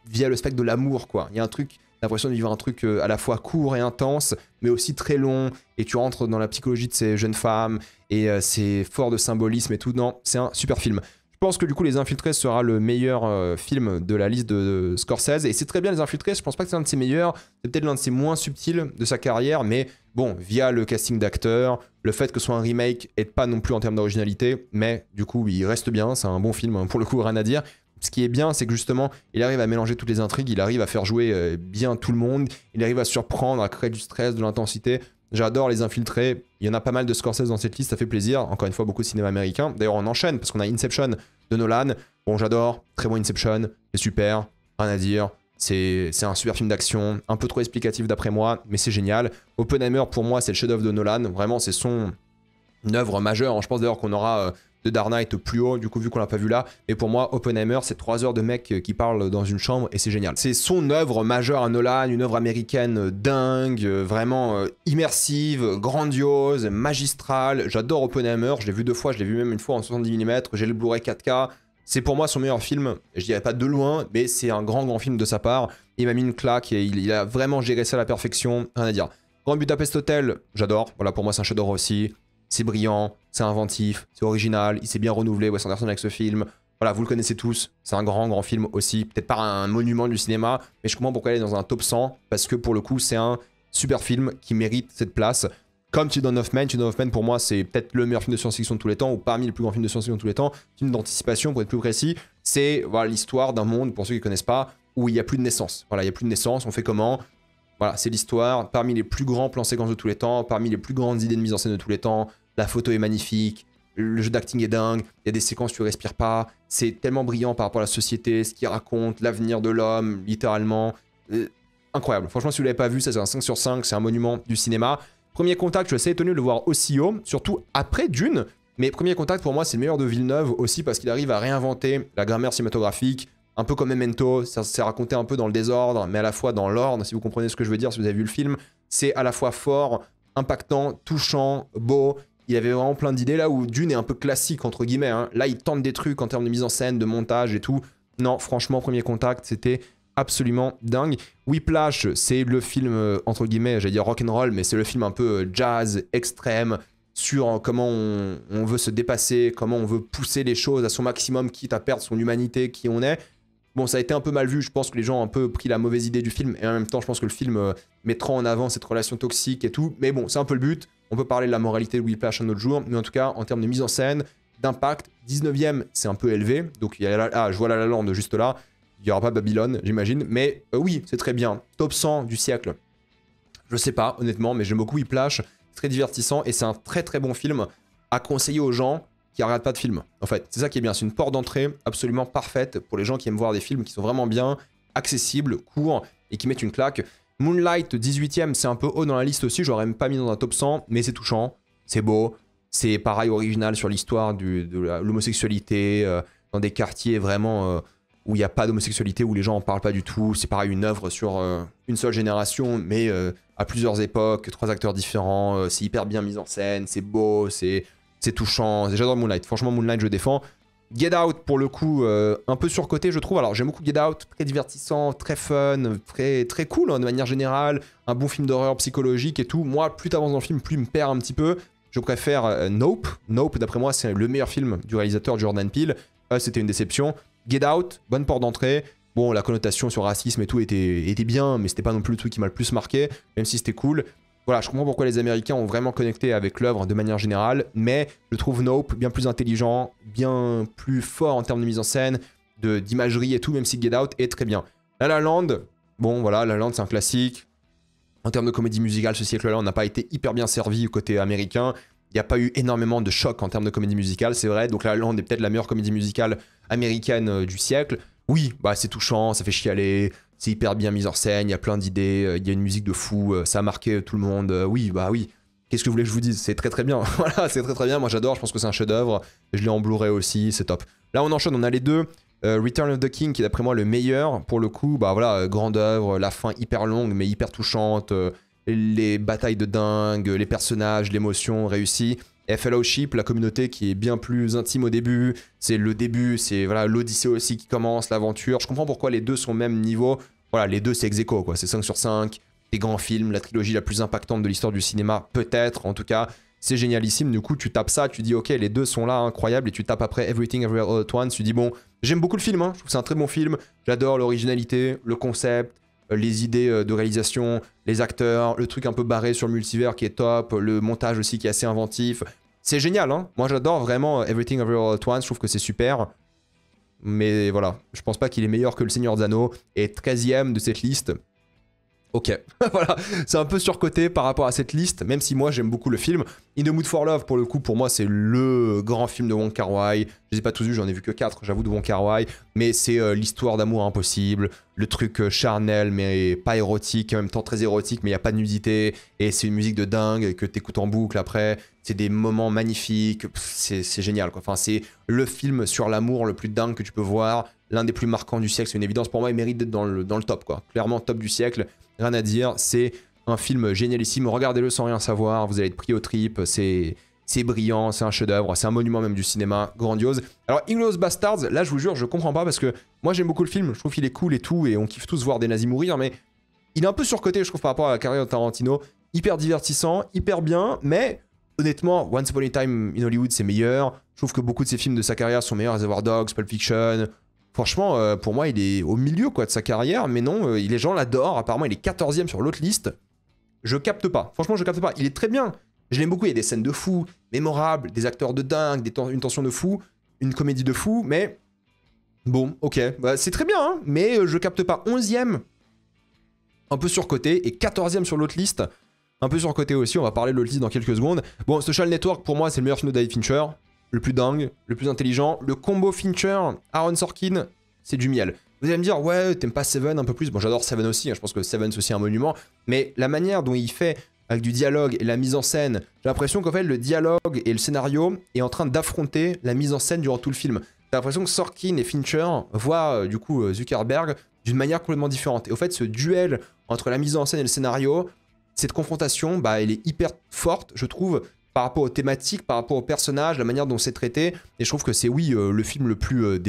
via le spectre de l'amour, quoi. Il y a un truc, l'impression de vivre un truc à la fois court et intense, mais aussi très long, et tu rentres dans la psychologie de ces jeunes femmes, et c'est fort de symbolisme et tout. Non, c'est un super film. Je pense que du coup Les Infiltrés sera le meilleur film de la liste de Scorsese, et c'est très bien Les Infiltrés, je pense pas que c'est un de ses meilleurs, c'est peut-être l'un de ses moins subtils de sa carrière, mais bon, via le casting d'acteurs, le fait que ce soit un remake aide pas non plus en termes d'originalité, mais du coup il reste bien, c'est un bon film, pour le coup rien à dire. Ce qui est bien, c'est que justement, il arrive à mélanger toutes les intrigues, il arrive à faire jouer bien tout le monde, il arrive à surprendre, à créer du stress, de l'intensité. J'adore Les Infiltrés, il y en a pas mal de Scorsese dans cette liste, ça fait plaisir. Encore une fois, beaucoup de cinéma américain. D'ailleurs, on enchaîne parce qu'on a Inception de Nolan. Bon, j'adore, très bon Inception, c'est super, rien à dire. C'est un super film d'action, un peu trop explicatif d'après moi, mais c'est génial. Oppenheimer, pour moi, c'est le chef-d'œuvre de Nolan. Vraiment, c'est son œuvre majeure. Je pense d'ailleurs qu'on aura de Dark Knight plus haut, du coup, vu qu'on l'a pas vu là. Mais pour moi, Oppenheimer, c'est 3 heures de mec qui parle dans une chambre et c'est génial. C'est son œuvre majeure à Nolan, une œuvre américaine dingue, vraiment immersive, grandiose, magistrale. J'adore Oppenheimer, je l'ai vu 2 fois, je l'ai vu même une fois en 70 mm, j'ai le Blu-ray 4K. C'est pour moi son meilleur film, je dirais pas de loin, mais c'est un grand film de sa part. Il m'a mis une claque et il a vraiment géré ça à la perfection, rien à dire. Grand Budapest Hotel, j'adore, voilà, pour moi c'est un chef-d'œuvre aussi. C'est brillant, c'est inventif, c'est original, il s'est bien renouvelé, Wes Anderson avec ce film. Voilà, vous le connaissez tous, c'est un grand film aussi. Peut-être pas un monument du cinéma, mais je comprends pourquoi il est dans un top 100, parce que pour le coup, c'est un super film qui mérite cette place. Comme Children of Men pour moi c'est peut-être le meilleur film de science-fiction de tous les temps, ou parmi les plus grands films de science-fiction de tous les temps, film d'anticipation pour être plus précis. C'est voilà, l'histoire d'un monde, pour ceux qui ne connaissent pas, où il n'y a plus de naissance. Voilà, il n'y a plus de naissance, on fait comment? Voilà, c'est l'histoire, parmi les plus grands plans séquences de tous les temps, parmi les plus grandes idées de mise en scène de tous les temps. La photo est magnifique, le jeu d'acting est dingue, il y a des séquences où tu respires pas, c'est tellement brillant par rapport à la société, ce qu'il raconte, l'avenir de l'homme, littéralement. Incroyable, franchement si vous l'avez pas vu, ça c'est un 5 sur 5, c'est un monument du cinéma. Premier Contact, je suis assez étonné de le voir aussi haut, surtout après Dune, mais Premier Contact pour moi c'est le meilleur de Villeneuve aussi parce qu'il arrive à réinventer la grammaire cinématographique, un peu comme Memento, ça s'est raconté un peu dans le désordre, mais à la fois dans l'ordre, si vous comprenez ce que je veux dire, si vous avez vu le film, c'est à la fois fort, impactant, touchant, beau. Il y avait vraiment plein d'idées là où Dune est un peu classique entre guillemets, hein. Là il tente des trucs en termes de mise en scène, de montage et tout. Non, franchement, Premier Contact, c'était absolument dingue. Whiplash, c'est le film entre guillemets, j'allais dire rock'n'roll, mais c'est le film un peu jazz extrême sur comment on veut se dépasser, comment on veut pousser les choses à son maximum, quitte à perdre son humanité, qui on est. Bon, ça a été un peu mal vu, je pense que les gens ont un peu pris la mauvaise idée du film, et en même temps, je pense que le film mettra en avant cette relation toxique et tout, mais bon, c'est un peu le but. On peut parler de la moralité de Whiplash un autre jour, mais en tout cas, en termes de mise en scène, d'impact, 19e, c'est un peu élevé, donc il y a je vois La La Land juste là, il n'y aura pas Babylone, j'imagine, mais oui, c'est très bien. Top 100 du siècle. Je sais pas, honnêtement, mais j'aime beaucoup Whiplash, c'est très divertissant, et c'est un très bon film à conseiller aux gens qui regardent pas de films. En fait, c'est ça qui est bien, c'est une porte d'entrée absolument parfaite pour les gens qui aiment voir des films qui sont vraiment bien, accessibles, courts, et qui mettent une claque. Moonlight, 18e, c'est un peu haut dans la liste aussi, j'aurais même pas mis dans un top 100, mais c'est touchant, c'est beau, c'est pareil original sur l'histoire de l'homosexualité, dans des quartiers vraiment où il n'y a pas d'homosexualité, où les gens en parlent pas du tout, c'est pareil une œuvre sur une seule génération, mais à plusieurs époques, 3 acteurs différents, c'est hyper bien mis en scène, c'est beau, c'est touchant, j'adore Moonlight, franchement Moonlight je défends. Get Out pour le coup un peu surcoté je trouve, alors j'aime beaucoup Get Out, très divertissant, très fun, très cool hein, de manière générale, un bon film d'horreur psychologique et tout. Moi plus t'avances dans le film plus il me perd un petit peu, je préfère Nope. Nope d'après moi c'est le meilleur film du réalisateur Jordan Peele, c'était une déception. Get Out, bonne porte d'entrée, bon la connotation sur racisme et tout était bien mais c'était pas non plus le truc qui m'a le plus marqué, même si c'était cool. Voilà, je comprends pourquoi les Américains ont vraiment connecté avec l'œuvre de manière générale, mais je trouve Nope bien plus intelligent, bien plus fort en termes de mise en scène, d'imagerie et tout, même si Get Out est très bien. La La Land, bon voilà, La La Land c'est un classique. En termes de comédie musicale, ce siècle-là, on n'a pas été hyper bien servi côté américain. Il n'y a pas eu énormément de chocs en termes de comédie musicale, c'est vrai. Donc La La Land est peut-être la meilleure comédie musicale américaine du siècle. Oui, bah c'est touchant, ça fait chialer, c'est hyper bien mis en scène, il y a plein d'idées, il y a une musique de fou, ça a marqué tout le monde. Oui, bah oui. Qu'est-ce que vous voulez que je vous dise? C'est très très bien. Voilà, c'est très très bien. Moi j'adore, je pense que c'est un chef-d'œuvre. Je l'ai en Blu-ray aussi, c'est top. Là on enchaîne, on a les deux. Return of the King qui est d'après moi le meilleur pour le coup. Bah voilà, grande œuvre, la fin hyper longue mais hyper touchante. Les batailles de dingue, les personnages, l'émotion réussie. Et Fellowship, la communauté qui est bien plus intime au début. C'est le début, c'est voilà, l'Odyssée aussi qui commence, l'aventure. Je comprends pourquoi les deux sont au même niveau. Voilà, les deux c'est ex aequo, quoi. C'est 5 sur 5. Des grands films, la trilogie la plus impactante de l'histoire du cinéma, peut-être. En tout cas, c'est génialissime. Du coup, tu tapes ça, tu dis ok, les deux sont là, incroyables. Et tu tapes après Everything Everywhere All at Once. Tu dis bon, j'aime beaucoup le film, hein. Je trouve que c'est un très bon film. J'adore l'originalité, le concept, les idées de réalisation, les acteurs, le truc un peu barré sur le multivers qui est top, le montage aussi qui est assez inventif. C'est génial, hein. Moi j'adore vraiment Everything Everywhere All at Once, je trouve que c'est super. Mais voilà, je pense pas qu'il est meilleur que Le Seigneur des Anneaux. Et 13e de cette liste. Ok, voilà, c'est un peu surcoté par rapport à cette liste, même si moi j'aime beaucoup le film. In the Mood for Love, pour le coup, pour moi, c'est le grand film de Wong Kar-wai. Je les ai pas tous vus, j'en ai vu que 4, j'avoue, de Wong Kar-wai. Mais c'est l'histoire d'amour impossible, le truc charnel, mais pas érotique, en même temps très érotique, mais il n'y a pas de nudité. Et c'est une musique de dingue que t'écoutes en boucle après. C'est des moments magnifiques, c'est génial, quoi. Enfin, c'est le film sur l'amour le plus dingue que tu peux voir. L'un des plus marquants du siècle, c'est une évidence. Pour moi, il mérite d'être dans le top, quoi. Clairement, top du siècle. Rien à dire, c'est un film génialissime, regardez-le sans rien savoir, vous allez être pris aux tripes, c'est brillant, c'est un chef-d'œuvre, c'est un monument même du cinéma, grandiose. Alors Inglourious Basterds, là je vous jure, je comprends pas parce que moi j'aime beaucoup le film, je trouve qu'il est cool et tout, et on kiffe tous voir des nazis mourir, mais il est un peu surcoté je trouve par rapport à la carrière de Tarantino, hyper divertissant, hyper bien, mais honnêtement, Once Upon a Time in Hollywood c'est meilleur, je trouve que beaucoup de ses films de sa carrière sont meilleurs, Reservoir Dogs, Pulp Fiction. Franchement, pour moi, il est au milieu quoi, de sa carrière, mais non, les gens l'adorent. Apparemment, il est 14e sur l'autre liste. Je capte pas. Franchement, je capte pas. Il est très bien. Je l'aime beaucoup. Il y a des scènes de fou, mémorables, des acteurs de dingue, une tension de fou, une comédie de fou, mais bon, ok. Bah, c'est très bien, hein, mais je capte pas. 11e, un peu surcoté, et 14e sur l'autre liste, un peu surcoté aussi. On va parler de l'autre liste dans quelques secondes. Bon, Social Network, pour moi, c'est le meilleur film de David Fincher. Le plus dingue, le plus intelligent. Le combo Fincher, Aaron Sorkin, c'est du miel. Vous allez me dire, ouais, t'aimes pas Seven un peu plus? Bon, j'adore Seven aussi, hein, je pense que Seven c'est aussi un monument. Mais la manière dont il fait avec du dialogue et la mise en scène, j'ai l'impression qu'en fait, le dialogue et le scénario est en train d'affronter la mise en scène durant tout le film. T'as l'impression que Sorkin et Fincher voient du coup Zuckerberg d'une manière complètement différente. Et au fait, ce duel entre la mise en scène et le scénario, cette confrontation, bah, elle est hyper forte, je trouve, par rapport aux thématiques, par rapport aux personnages, la manière dont c'est traité. Et je trouve que c'est, oui, le film le plus,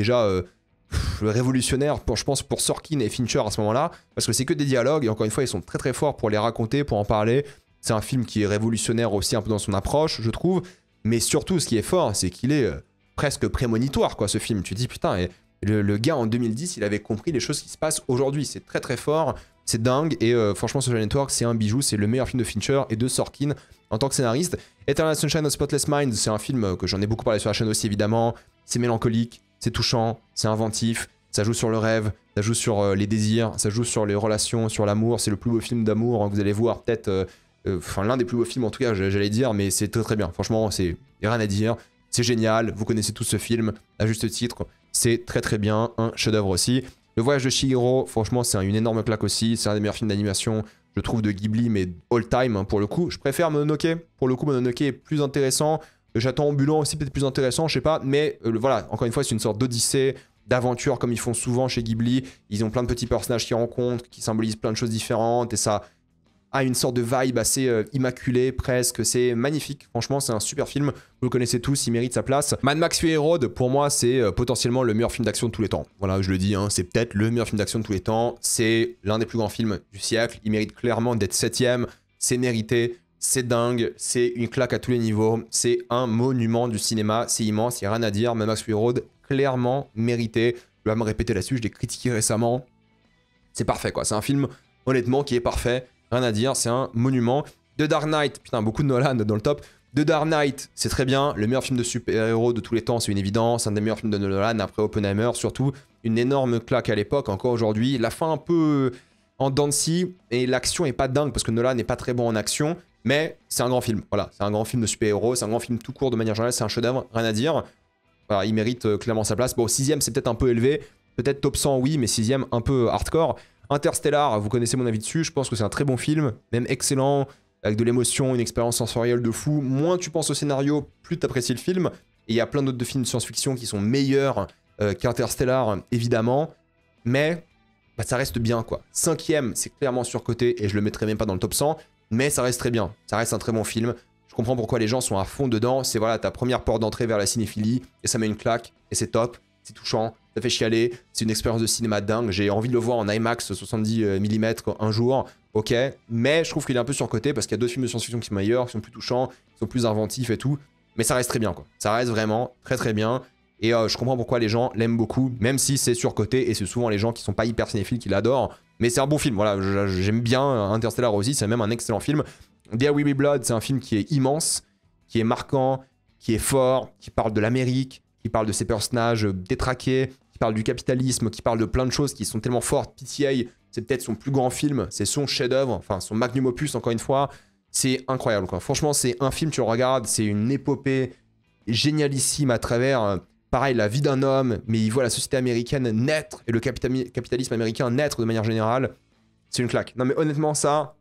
révolutionnaire, je pense, pour Sorkin et Fincher à ce moment-là. Parce que c'est que des dialogues, et encore une fois, ils sont très très forts pour les raconter, pour en parler. C'est un film qui est révolutionnaire aussi un peu dans son approche, je trouve. Mais surtout, ce qui est fort, c'est qu'il est presque prémonitoire, quoi, ce film. Tu te dis, putain, et le gars, en 2010, il avait compris les choses qui se passent aujourd'hui. C'est très très fort, c'est dingue. Et franchement, Social Network, c'est un bijou. C'est le meilleur film de Fincher et de Sorkin en tant que scénariste. Eternal Sunshine of Spotless Mind, c'est un film que j'en ai beaucoup parlé sur la chaîne aussi, évidemment. C'est mélancolique, c'est touchant, c'est inventif, ça joue sur le rêve, ça joue sur les désirs, ça joue sur les relations, sur l'amour. C'est le plus beau film d'amour hein, que vous allez voir, peut-être, l'un des plus beaux films en tout cas, j'allais dire, mais c'est très très bien. Franchement, c'est rien à dire, c'est génial, vous connaissez tous ce film, à juste titre, c'est très très bien, un chef-d'œuvre aussi. Le Voyage de Chihiro, franchement, c'est une énorme claque aussi, c'est un des meilleurs films d'animation, je trouve, de Ghibli, mais all time, hein, pour le coup. Je préfère Mononoke, pour le coup, Mononoke est plus intéressant. Le Château ambulant aussi peut-être plus intéressant, je sais pas, mais voilà, encore une fois, c'est une sorte d'odyssée, d'aventure, comme ils font souvent chez Ghibli. Ils ont plein de petits personnages qui rencontrent, qui symbolisent plein de choses différentes, et ça a une sorte de vibe assez immaculée, presque. C'est magnifique, franchement, c'est un super film. Vous le connaissez tous, il mérite sa place. Mad Max Fury Road, pour moi, c'est potentiellement le meilleur film d'action de tous les temps. Voilà, je le dis, hein, c'est peut-être le meilleur film d'action de tous les temps. C'est l'un des plus grands films du siècle. Il mérite clairement d'être 7ème. C'est mérité. C'est dingue, c'est une claque à tous les niveaux, c'est un monument du cinéma, c'est immense, il n'y a rien à dire. Mad Max Fury Road, clairement mérité. Je vais me répéter là-dessus, je l'ai critiqué récemment. C'est parfait quoi, c'est un film honnêtement qui est parfait, rien à dire, c'est un monument. The Dark Knight, putain, beaucoup de Nolan dans le top. The Dark Knight, c'est très bien, le meilleur film de super-héros de tous les temps, c'est une évidence, un des meilleurs films de Nolan après Oppenheimer, surtout une énorme claque à l'époque, encore aujourd'hui. La fin un peu en dents de scie et l'action est pas dingue parce que Nolan n'est pas très bon en action, mais c'est un grand film. Voilà, c'est un grand film de super-héros, c'est un grand film tout court de manière générale, c'est un chef-d'œuvre, rien à dire. Voilà, il mérite clairement sa place. Bon, 6ème, c'est peut-être un peu élevé, peut-être top 100, oui, mais 6ème, un peu hardcore. Interstellar, vous connaissez mon avis dessus, je pense que c'est un très bon film, même excellent, avec de l'émotion, une expérience sensorielle de fou. Moins tu penses au scénario, plus tu apprécies le film. Et il y a plein d'autres films de science-fiction qui sont meilleurs qu'Interstellar, évidemment, mais bah, ça reste bien, quoi. 5ème, c'est clairement surcoté, et je le mettrai même pas dans le top 100, mais ça reste très bien. Ça reste un très bon film. Je comprends pourquoi les gens sont à fond dedans. C'est voilà, ta première porte d'entrée vers la cinéphilie, et ça met une claque, et c'est top, c'est touchant, ça fait chialer, c'est une expérience de cinéma dingue. J'ai envie de le voir en IMAX 70 mm un jour, ok, mais je trouve qu'il est un peu surcoté parce qu'il y a d'autres films de science-fiction qui sont meilleurs, qui sont plus touchants, qui sont plus inventifs et tout, mais ça reste très bien, quoi. Ça reste vraiment très très bien. Et je comprends pourquoi les gens l'aiment beaucoup, même si c'est surcoté, et c'est souvent les gens qui sont pas hyper cinéphiles qui l'adorent. Mais c'est un bon film, voilà, j'aime bien Interstellar aussi, c'est même un excellent film. There Will Be Blood, c'est un film qui est immense, qui est marquant, qui est fort, qui parle de l'Amérique, qui parle de ses personnages détraqués, qui parle du capitalisme, qui parle de plein de choses qui sont tellement fortes. PTA, c'est peut-être son plus grand film, c'est son chef-d'œuvre, enfin son magnum opus encore une fois. C'est incroyable, quoi. Franchement, c'est un film, tu le regardes, c'est une épopée génialissime à travers... pareil, la vie d'un homme, mais il voit la société américaine naître et le capitalisme américain naître de manière générale. C'est une claque. Non mais honnêtement, ça,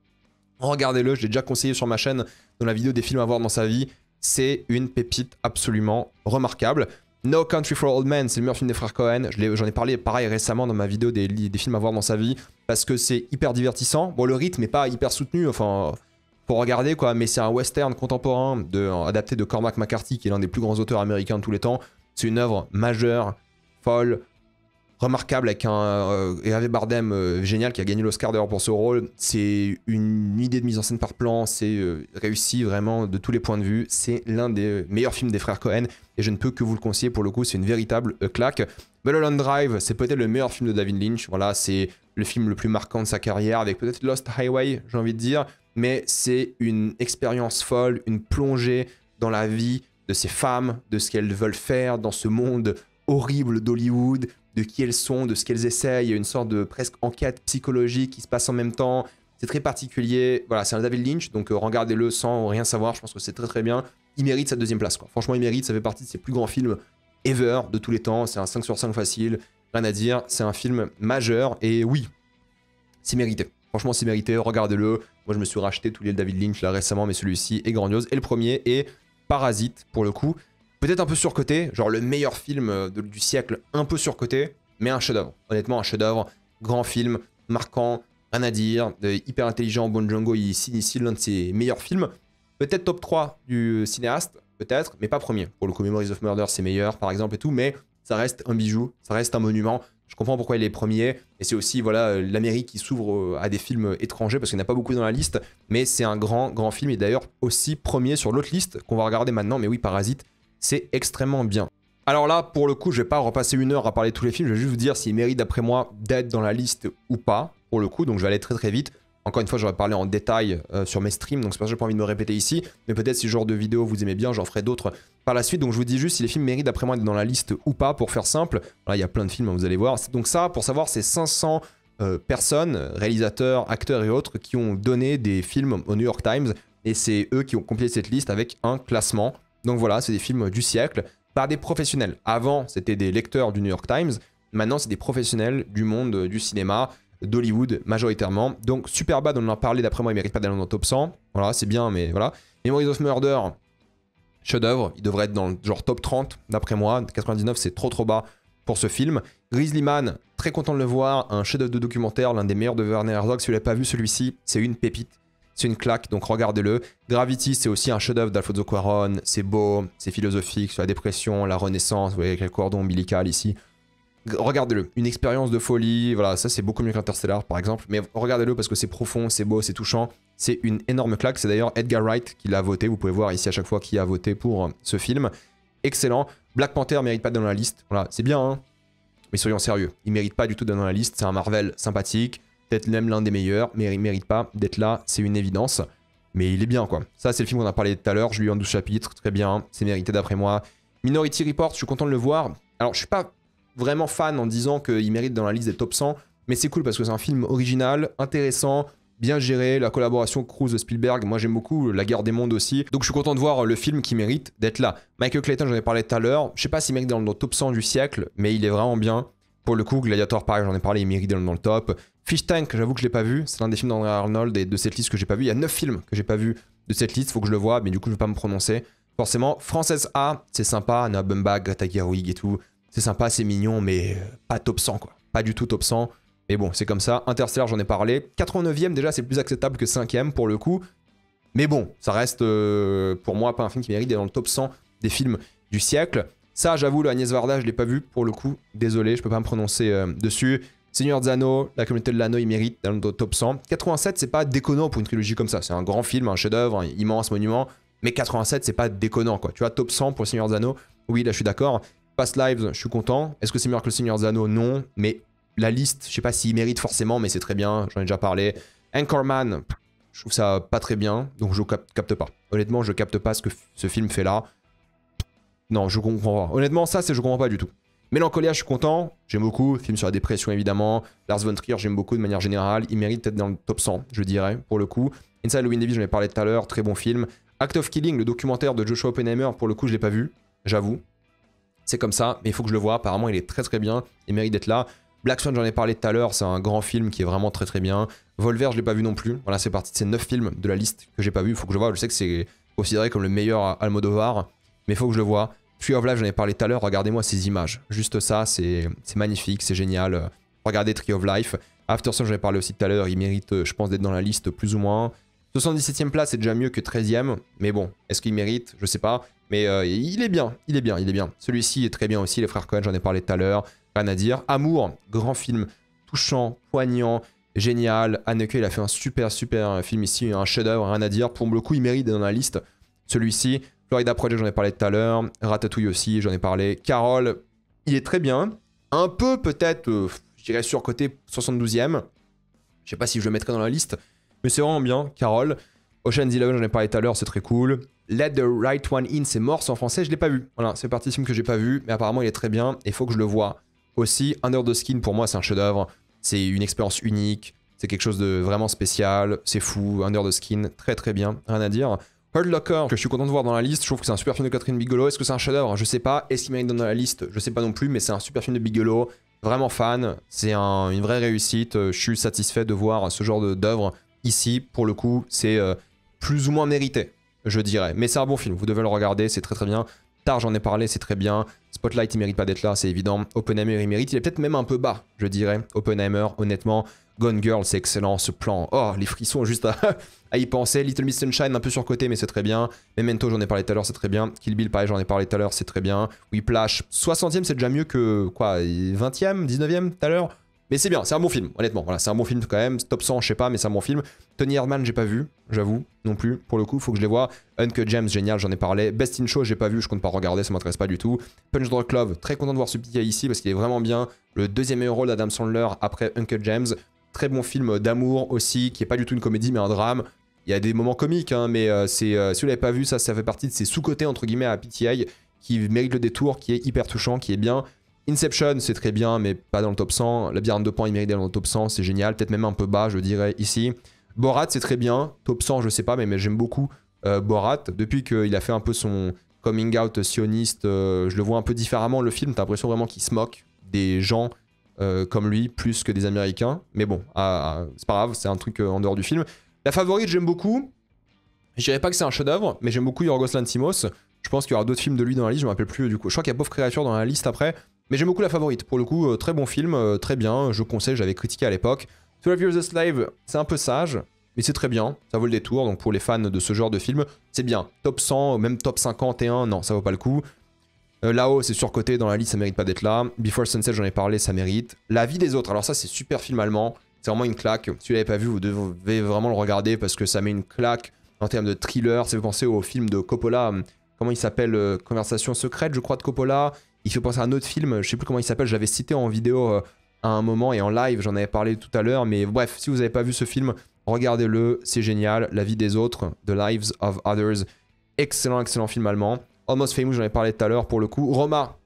regardez-le, je l'ai déjà conseillé sur ma chaîne dans la vidéo des films à voir dans sa vie. C'est une pépite absolument remarquable. No Country for Old Men, c'est le meilleur film des frères Cohen. J'en ai parlé pareil récemment dans ma vidéo des films à voir dans sa vie, parce que c'est hyper divertissant. Bon, le rythme n'est pas hyper soutenu, enfin... pour regarder quoi, mais c'est un western contemporain adapté de Cormac McCarthy, qui est l'un des plus grands auteurs américains de tous les temps. C'est une œuvre majeure, folle, remarquable, avec un Javier Bardem génial qui a gagné l'Oscar d'ailleurs pour ce rôle. C'est une idée de mise en scène par plan, c'est réussi vraiment de tous les points de vue. C'est l'un des meilleurs films des frères Cohen et je ne peux que vous le conseiller pour le coup, c'est une véritable claque. Mulholland Drive, c'est peut-être le meilleur film de David Lynch. Voilà, c'est le film le plus marquant de sa carrière, avec peut-être Lost Highway, j'ai envie de dire, mais c'est une expérience folle, une plongée dans la vie de ces femmes, de ce qu'elles veulent faire dans ce monde horrible d'Hollywood, de qui elles sont, de ce qu'elles essayent. Il y a une sorte de presque enquête psychologique qui se passe en même temps. C'est très particulier. Voilà, c'est un David Lynch, donc regardez-le sans rien savoir. Je pense que c'est très très bien. Il mérite sa 2ème place, quoi. Franchement, il mérite. Ça fait partie de ses plus grands films ever de tous les temps. C'est un 5 sur 5 facile. Rien à dire. C'est un film majeur. Et oui, c'est mérité. Franchement, c'est mérité. Regardez-le. Moi, je me suis racheté tous les David Lynch là récemment, mais celui-ci est grandiose. Et le premier est Parasite, pour le coup. Peut-être un peu surcoté, genre le meilleur film du siècle, un peu surcoté, mais un chef-d'œuvre. Honnêtement, un chef-d'œuvre, grand film, marquant, rien à dire, hyper intelligent. Bong Joon-ho, il signe ici l'un de ses meilleurs films. Peut-être top 3 du cinéaste, peut-être, mais pas premier. Pour le coup, Memories of Murder, c'est meilleur, par exemple, et tout, mais ça reste un bijou, ça reste un monument. Je comprends pourquoi il est premier, et c'est aussi voilà l'Amérique qui s'ouvre à des films étrangers, parce qu'il n'y en a pas beaucoup dans la liste, mais c'est un grand film, et d'ailleurs aussi premier sur l'autre liste qu'on va regarder maintenant, mais oui, Parasite, c'est extrêmement bien. Alors là, pour le coup, je vais pas repasser 1 heure à parler de tous les films, je vais juste vous dire s'ils méritent d'après moi d'être dans la liste ou pas, pour le coup, donc je vais aller très très vite. Encore une fois, j'aurais parlé en détail sur mes streams, donc c'est pour ça que j'ai pas envie de me répéter ici. Mais peut-être si ce genre de vidéo vous aimez bien, j'en ferai d'autres par la suite. Donc je vous dis juste si les films méritent d'après moi d'être dans la liste ou pas, pour faire simple. Voilà, il y a plein de films, vous allez voir. Donc ça, pour savoir, c'est 500 personnes, réalisateurs, acteurs et autres, qui ont donné des films au New York Times. Et c'est eux qui ont complété cette liste avec un classement. Donc voilà, c'est des films du siècle, par des professionnels. Avant, c'était des lecteurs du New York Times. Maintenant, c'est des professionnels du monde du cinéma, d'Hollywood majoritairement. Donc Superbad, on en a parlé, d'après moi il mérite pas d'aller dans le top 100. Voilà, c'est bien, mais voilà. Memories of Murder, chef-d'œuvre, il devrait être dans le genre top 30 d'après moi. 99, c'est trop bas pour ce film. Grizzly Man, très content de le voir, un chef-d'œuvre de documentaire, l'un des meilleurs de Werner Herzog. Si vous l'avez pas vu, celui-ci, c'est une pépite. C'est une claque, donc regardez-le. Gravity, c'est aussi un chef-d'œuvre d'Alfonso Cuarón. C'est beau, c'est philosophique sur la dépression, la renaissance. Vous voyez avec le cordon ombilical ici. Regardez-le, une expérience de folie, voilà, ça c'est beaucoup mieux qu'Interstellar par exemple, mais regardez-le parce que c'est profond, c'est beau, c'est touchant, c'est une énorme claque, c'est d'ailleurs Edgar Wright qui l'a voté, vous pouvez voir ici à chaque fois qui a voté pour ce film, excellent. Black Panther mérite pas d'être dans la liste, voilà, c'est bien, hein, mais soyons sérieux, il mérite pas du tout d'être dans la liste, c'est un Marvel sympathique, peut-être même l'un des meilleurs, mais il mérite pas d'être là, c'est une évidence, mais il est bien quoi. Ça c'est le film qu'on a parlé tout à l'heure, je lui ai en 12 chapitres, très bien, c'est mérité d'après moi. Minority Report, je suis content de le voir, alors je suis pas vraiment fan en disant qu'il mérite dans la liste des top 100. Mais c'est cool parce que c'est un film original, intéressant, bien géré, la collaboration Cruise-Spielberg, moi j'aime beaucoup, La Guerre des Mondes aussi. Donc je suis content de voir le film qui mérite d'être là. Michael Clayton, j'en ai parlé tout à l'heure, je sais pas s'il mérite dans le top 100 du siècle, mais il est vraiment bien. Pour le coup, Gladiator, pareil, j'en ai parlé, il mérite dans le top. Fish Tank, j'avoue que je l'ai pas vu, c'est un des films d'André Arnold et de cette liste que j'ai pas vu. Il y a 9 films que j'ai pas vu de cette liste, faut que je le vois, mais du coup je vais pas me prononcer. Forcément, Française A, c'est sympa, Noah Baumbach, Greta Gerwig et tout. C'est sympa, c'est mignon, mais pas top 100 quoi. Pas du tout top 100. Mais bon, c'est comme ça. Interstellar, j'en ai parlé. 89e, déjà, c'est plus acceptable que 5e pour le coup. Mais bon, ça reste pour moi pas un film qui mérite d'être dans le top 100 des films du siècle. Ça, j'avoue, le Agnès Varda, je l'ai pas vu pour le coup. Désolé, je peux pas me prononcer dessus. Seigneur des Anneaux, La Communauté de l'Anneau, il mérite dans le top 100. 87, c'est pas déconnant pour une trilogie comme ça. C'est un grand film, un chef-d'œuvre, un immense monument. Mais 87, c'est pas déconnant quoi. Tu vois, top 100 pour le Seigneur des Anneaux. Oui, là, je suis d'accord. Past Lives, je suis content. Est-ce que c'est meilleur que le Seigneur des Anneaux? Non. Mais la liste, je sais pas s'il mérite forcément, mais c'est très bien. J'en ai déjà parlé. Anchorman, je trouve ça pas très bien. Donc je capte pas. Honnêtement, je capte pas ce que ce film fait là. Non, je comprends pas. Honnêtement, ça, je comprends pas du tout. Mélancolia, je suis content. J'aime beaucoup. Film sur la dépression, évidemment. Lars von Trier, j'aime beaucoup de manière générale. Il mérite peut-être dans le top 100, je dirais, pour le coup. Inside Llewyn Davis, j'en ai parlé tout à l'heure. Très bon film. Act of Killing, le documentaire de Joshua Oppenheimer, pour le coup, je l'ai pas vu. J'avoue. C'est comme ça, mais il faut que je le voie. Apparemment, il est très très bien. Il mérite d'être là. Black Swan, j'en ai parlé tout à l'heure. C'est un grand film qui est vraiment très très bien. Volver, je l'ai pas vu non plus. Voilà, c'est parti de ces 9 films de la liste que j'ai pas vu. Il faut que je le voie. Je sais que c'est considéré comme le meilleur Almodovar, mais il faut que je le voie. Tree of Life, j'en ai parlé tout à l'heure. Regardez-moi ces images. Juste ça, c'est magnifique, c'est génial. Regardez Tree of Life. Aftersun, j'en ai parlé aussi tout à l'heure. Il mérite, je pense, d'être dans la liste plus ou moins. 77e place, c'est déjà mieux que 13e. Mais bon, est-ce qu'il mérite? Je sais pas. Mais il est bien, il est bien, il est bien. Celui-ci est très bien aussi. Les frères Coen, j'en ai parlé tout à l'heure. Rien à dire. Amour, grand film, touchant, poignant, génial. Haneke, il a fait un super film ici, un chef-d'œuvre, rien à dire. Pour le coup, il mérite d'être dans la liste. Celui-ci. Florida Project, j'en ai parlé tout à l'heure. Ratatouille aussi, j'en ai parlé. Carole, il est très bien. Un peu peut-être, je dirais surcoté 72e. Je sais pas si je le mettrais dans la liste, mais c'est vraiment bien. Carole. Ocean's 11, j'en ai parlé tout à l'heure, c'est très cool. Let the Right One In, c'est Morse en français, je l'ai pas vu. Voilà, c'est parti film que j'ai pas vu, mais apparemment il est très bien et il faut que je le voie. Aussi, Under the Skin, pour moi, c'est un chef-d'œuvre. C'est une expérience unique. C'est quelque chose de vraiment spécial. C'est fou. Under the Skin, très très bien. Rien à dire. Hurt Locker, que je suis content de voir dans la liste. Je trouve que c'est un super film de Catherine Bigelow. Est-ce que c'est un chef-d'œuvre? Je sais pas. Est-ce qu'il mérite dans la liste? Je sais pas non plus, mais c'est un super film de Bigelow. Vraiment fan. C'est une vraie réussite. Je suis satisfait de voir ce genre d'œuvre ici. Pour le coup, c'est plus ou moins mérité, je dirais. Mais c'est un bon film. Vous devez le regarder. C'est très très bien. Tar, j'en ai parlé, c'est très bien. Spotlight, il mérite pas d'être là, c'est évident. Oppenheimer, il mérite. Il est peut-être même un peu bas, je dirais. Oppenheimer, honnêtement. Gone Girl, c'est excellent, ce plan. Oh, les frissons juste à y penser. Little Miss Sunshine, un peu surcoté, mais c'est très bien. Memento, j'en ai parlé tout à l'heure, c'est très bien. Kill Bill, pareil, j'en ai parlé tout à l'heure, c'est très bien. Whiplash, 60e, c'est déjà mieux que, quoi, 20e, 19e tout à l'heure. Mais c'est bien, c'est un bon film, honnêtement. Voilà, c'est un bon film quand même. Top 100, je sais pas, mais c'est un bon film. Tony Erdmann, j'ai pas vu, j'avoue, non plus. Pour le coup, faut que je les vois. Uncut Gems, génial, j'en ai parlé. Best in Show, j'ai pas vu, je compte pas regarder, ça m'intéresse pas du tout. Punch Drunk Love, très content de voir ce petit gars ici parce qu'il est vraiment bien. Le deuxième meilleur rôle d'Adam Sandler après Uncut Gems. Très bon film d'amour aussi, qui est pas du tout une comédie, mais un drame. Il y a des moments comiques, hein, mais si vous l'avez pas vu, ça fait partie de ces sous-côtés, entre guillemets, à PTI, qui mérite le détour, qui est hyper touchant, qui est bien. Inception, c'est très bien, mais pas dans le top 100. Labyrinthe de Pan, il mérite d'être dans le top 100, c'est génial. Peut-être même un peu bas, je dirais, ici. Borat, c'est très bien. Top 100, je sais pas, mais j'aime beaucoup Borat. Depuis qu'il a fait un peu son coming out sioniste, je le vois un peu différemment, le film. T'as l'impression vraiment qu'il se moque des gens comme lui, plus que des Américains. Mais bon, c'est pas grave, c'est un truc en dehors du film. La Favorite, j'aime beaucoup. Je dirais pas que c'est un chef-d'œuvre, mais j'aime beaucoup Yorgos Lanthimos. Je pense qu'il y aura d'autres films de lui dans la liste, je me rappelle plus du coup. Je crois qu'il y a Pauvre Créature dans la liste après. Mais j'aime beaucoup La Favorite. Pour le coup, très bon film, très bien. Je conseille, j'avais critiqué à l'époque. 12 Years a Slave, c'est un peu sage, mais c'est très bien. Ça vaut le détour. Donc pour les fans de ce genre de film, c'est bien. Top 100, même top 51, non, ça vaut pas le coup. Là-haut, c'est surcoté dans la liste, ça mérite pas d'être là. Before Sunset, j'en ai parlé, ça mérite. La vie des autres, alors ça, c'est super film allemand. C'est vraiment une claque. Si vous l'avez pas vu, vous devez vraiment le regarder parce que ça met une claque en termes de thriller. Ça fait penser au film de Coppola. Comment il s'appelle Conversation secrète, je crois, de Coppola. Il fait penser à un autre film, je sais plus comment il s'appelle, je l'avais cité en vidéo à un moment et en live, j'en avais parlé tout à l'heure. Mais bref, si vous n'avez pas vu ce film, regardez-le, c'est génial. La vie des autres, The Lives of Others. Excellent, excellent film allemand. Almost Famous, j'en ai parlé tout à l'heure pour le coup. Roma,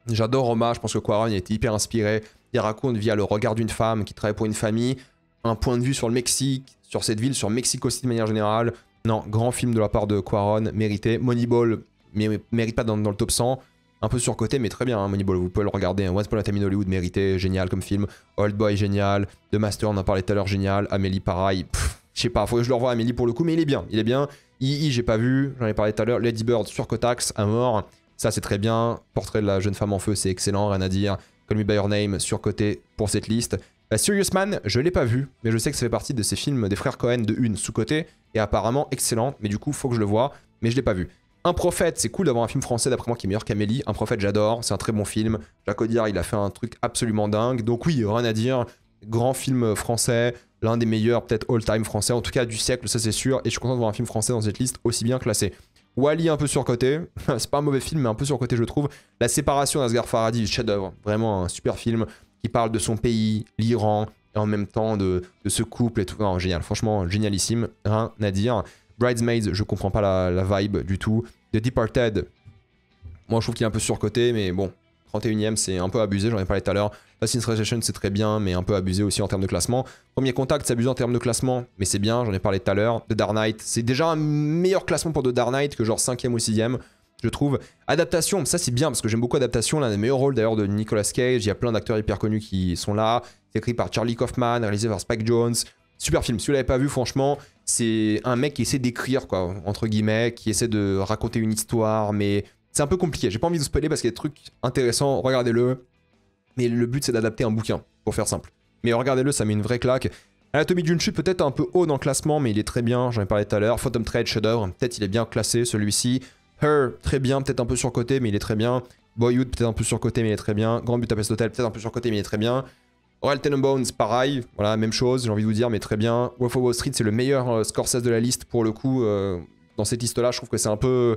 j'adore Roma, je pense que Cuarón il a été hyper inspiré il raconte via le regard d'une femme qui travaille pour une famille, un point de vue sur le Mexique, sur cette ville, sur Mexico City de manière générale. Non, grand film de la part de Cuarón, mérité. Moneyball, mérite pas dans le top 100. Un peu surcoté, mais très bien, hein, Moneyball, vous pouvez le regarder. Once Upon a Time in Hollywood, mérité, génial comme film. Old Boy, génial. The Master, on en parlait tout à l'heure, génial. Amélie, pareil. Je sais pas, faudrait que je le revoie Amélie pour le coup, mais il est bien. Il est bien. II, j'ai pas vu, j'en ai parlé tout à l'heure. Lady Bird, surcotax, à mort. Ça, c'est très bien. Portrait de la jeune femme en feu, c'est excellent, rien à dire. Call Me By Your Name, surcoté pour cette liste. Serious Man, je l'ai pas vu, mais je sais que ça fait partie de ces films des frères Cohen de une sous-côté, et apparemment excellent, mais du coup, faut que je le voie, mais je l'ai pas vu. Un Prophète, c'est cool d'avoir un film français d'après moi qui est meilleur qu'Amélie. Un Prophète, j'adore, c'est un très bon film. Jacques Audiard, il a fait un truc absolument dingue, donc oui, rien à dire. Grand film français, l'un des meilleurs, peut-être all-time français, en tout cas du siècle, ça c'est sûr, et je suis content de voir un film français dans cette liste aussi bien classé. Wall-E un peu surcoté, c'est pas un mauvais film, mais un peu surcoté je trouve. La séparation d'Asghar Farhadi, chef-d'œuvre, vraiment un super film qui parle de son pays, l'Iran, et en même temps de ce couple et tout. Non, génial, franchement, génialissime, rien à dire. Bridesmaids, je comprends pas la vibe du tout. The Departed, moi je trouve qu'il est un peu surcoté, mais bon, 31ème c'est un peu abusé, j'en ai parlé tout à l'heure. Lost in Translation c'est très bien, mais un peu abusé aussi en termes de classement. Premier Contact, c'est abusé en termes de classement, mais c'est bien, j'en ai parlé tout à l'heure. The Dark Knight, c'est déjà un meilleur classement pour The Dark Knight que genre 5ème ou 6ème. Je trouve. Adaptation, ça c'est bien parce que j'aime beaucoup Adaptation, l'un des meilleurs rôles d'ailleurs de Nicolas Cage, il y a plein d'acteurs hyper connus qui sont là. C'est écrit par Charlie Kaufman, réalisé par Spike Jonze. Super film, si vous l'avez pas vu franchement, c'est un mec qui essaie d'écrire quoi, entre guillemets, qui essaie de raconter une histoire, mais c'est un peu compliqué. J'ai pas envie de vous spoiler parce qu'il y a des trucs intéressants, regardez-le. Mais le but c'est d'adapter un bouquin, pour faire simple. Mais regardez-le, ça met une vraie claque. Anatomie d'une chute peut-être un peu haut dans le classement, mais il est très bien, j'en ai parlé tout à l'heure. Phantom Thread, chef-d'œuvre, peut-être il est bien classé celui-ci. Her, très bien, peut-être un peu surcoté, mais il est très bien. Boyhood, peut-être un peu surcoté, mais il est très bien. Grand Budapest Hotel, peut-être un peu surcoté, mais il est très bien. Royal Tenenbaums, pareil, voilà, même chose, j'ai envie de vous dire, mais très bien. Wolf of Wall Street, c'est le meilleur Scorsese de la liste, pour le coup. Dans cette liste-là, je trouve que c'est un peu...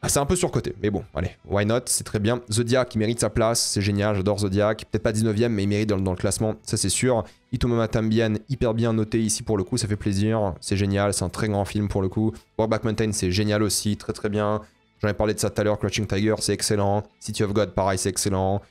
c'est un peu surcoté, mais bon, allez, why not, c'est très bien. Zodiac, qui mérite sa place, c'est génial, j'adore Zodiac. Peut-être pas 19ème, mais il mérite dans le classement, ça c'est sûr. Itumama Tambien, hyper bien noté ici pour le coup, ça fait plaisir, c'est génial, c'est un très grand film pour le coup. Brokeback Mountain, c'est génial aussi, très très bien. J'en ai parlé de ça tout à l'heure, Crouching Tiger, c'est excellent. City of God, pareil, c'est excellent.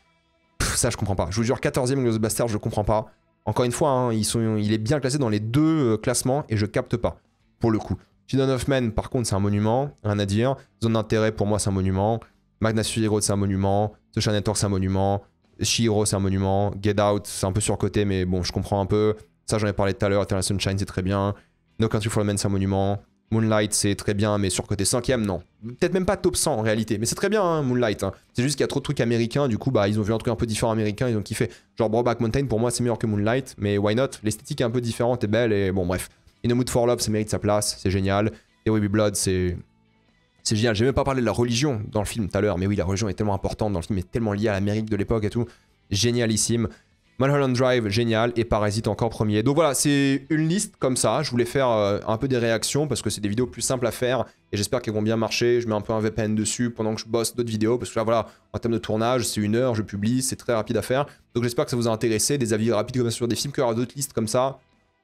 Ça, je comprends pas. Je vous jure, 14ème Ghostbusters, je comprends pas. Encore une fois, hein, il est bien classé dans les deux classements et je capte pas, pour le coup. Children of Men, par contre, c'est un monument, rien à dire. Zone d'intérêt, pour moi, c'est un monument. Magnus Hero, c'est un monument. Social Network, c'est un monument. She-Hero, c'est un monument. Get Out, c'est un peu surcoté, mais bon, je comprends un peu. Ça, j'en ai parlé tout à l'heure. Eternal Sunshine, c'est très bien. No Country for Old Men, c'est un monument. Moonlight, c'est très bien, mais surcoté 5ème, non. Peut-être même pas top 100 en réalité, mais c'est très bien, hein, Moonlight. Hein. C'est juste qu'il y a trop de trucs américains, du coup, bah, ils ont vu un truc un peu différent américain, ils ont kiffé. Genre, Brokeback Mountain, pour moi, c'est meilleur que Moonlight, mais why not? L'esthétique est un peu différente et belle, et bon, bref. In a Mood for Love, ça mérite sa place, c'est génial. Et Baby Blood, c'est génial. J'ai même pas parlé de la religion dans le film tout à l'heure, mais oui, la religion est tellement importante dans le film, est tellement liée à l'Amérique de l'époque et tout. Génialissime. Mulholland Drive, génial, et Parasite encore premier. Donc voilà, c'est une liste comme ça. Je voulais faire un peu des réactions parce que c'est des vidéos plus simples à faire et j'espère qu'elles vont bien marcher. Je mets un peu un VPN dessus pendant que je bosse d'autres vidéos parce que là, voilà, en termes de tournage, c'est 1 heure, je publie, c'est très rapide à faire. Donc j'espère que ça vous a intéressé, des avis rapides comme ça sur des films, qu'il y aura d'autres listes comme ça.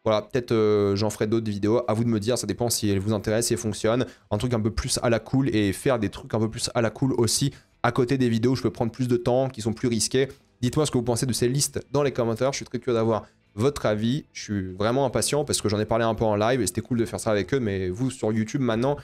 Voilà, peut-être j'en ferai d'autres vidéos, à vous de me dire, ça dépend si elles vous intéressent, si elles fonctionnent. Un truc un peu plus à la cool et faire des trucs un peu plus à la cool aussi à côté des vidéos où je peux prendre plus de temps, qui sont plus risquées. Dites-moi ce que vous pensez de ces listes dans les commentaires, je suis très curieux d'avoir votre avis. Je suis vraiment impatient parce que j'en ai parlé un peu en live et c'était cool de faire ça avec eux, mais vous sur YouTube maintenant,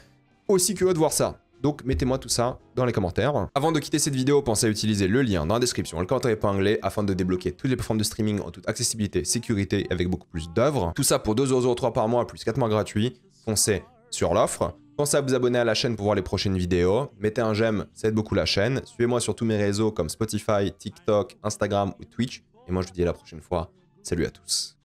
aussi curieux de voir ça. Donc mettez-moi tout ça dans les commentaires. Avant de quitter cette vidéo, pensez à utiliser le lien dans la description, le commentaire épinglé, afin de débloquer toutes les plateformes de streaming en toute accessibilité, sécurité et avec beaucoup plus d'œuvres. Tout ça pour 2,03€ par mois plus 4 mois gratuits. Foncez sur l'offre. Pensez à vous abonner à la chaîne pour voir les prochaines vidéos. Mettez un j'aime, ça aide beaucoup la chaîne. Suivez-moi sur tous mes réseaux comme Spotify, TikTok, Instagram ou Twitch. Et moi je vous dis à la prochaine fois. Salut à tous.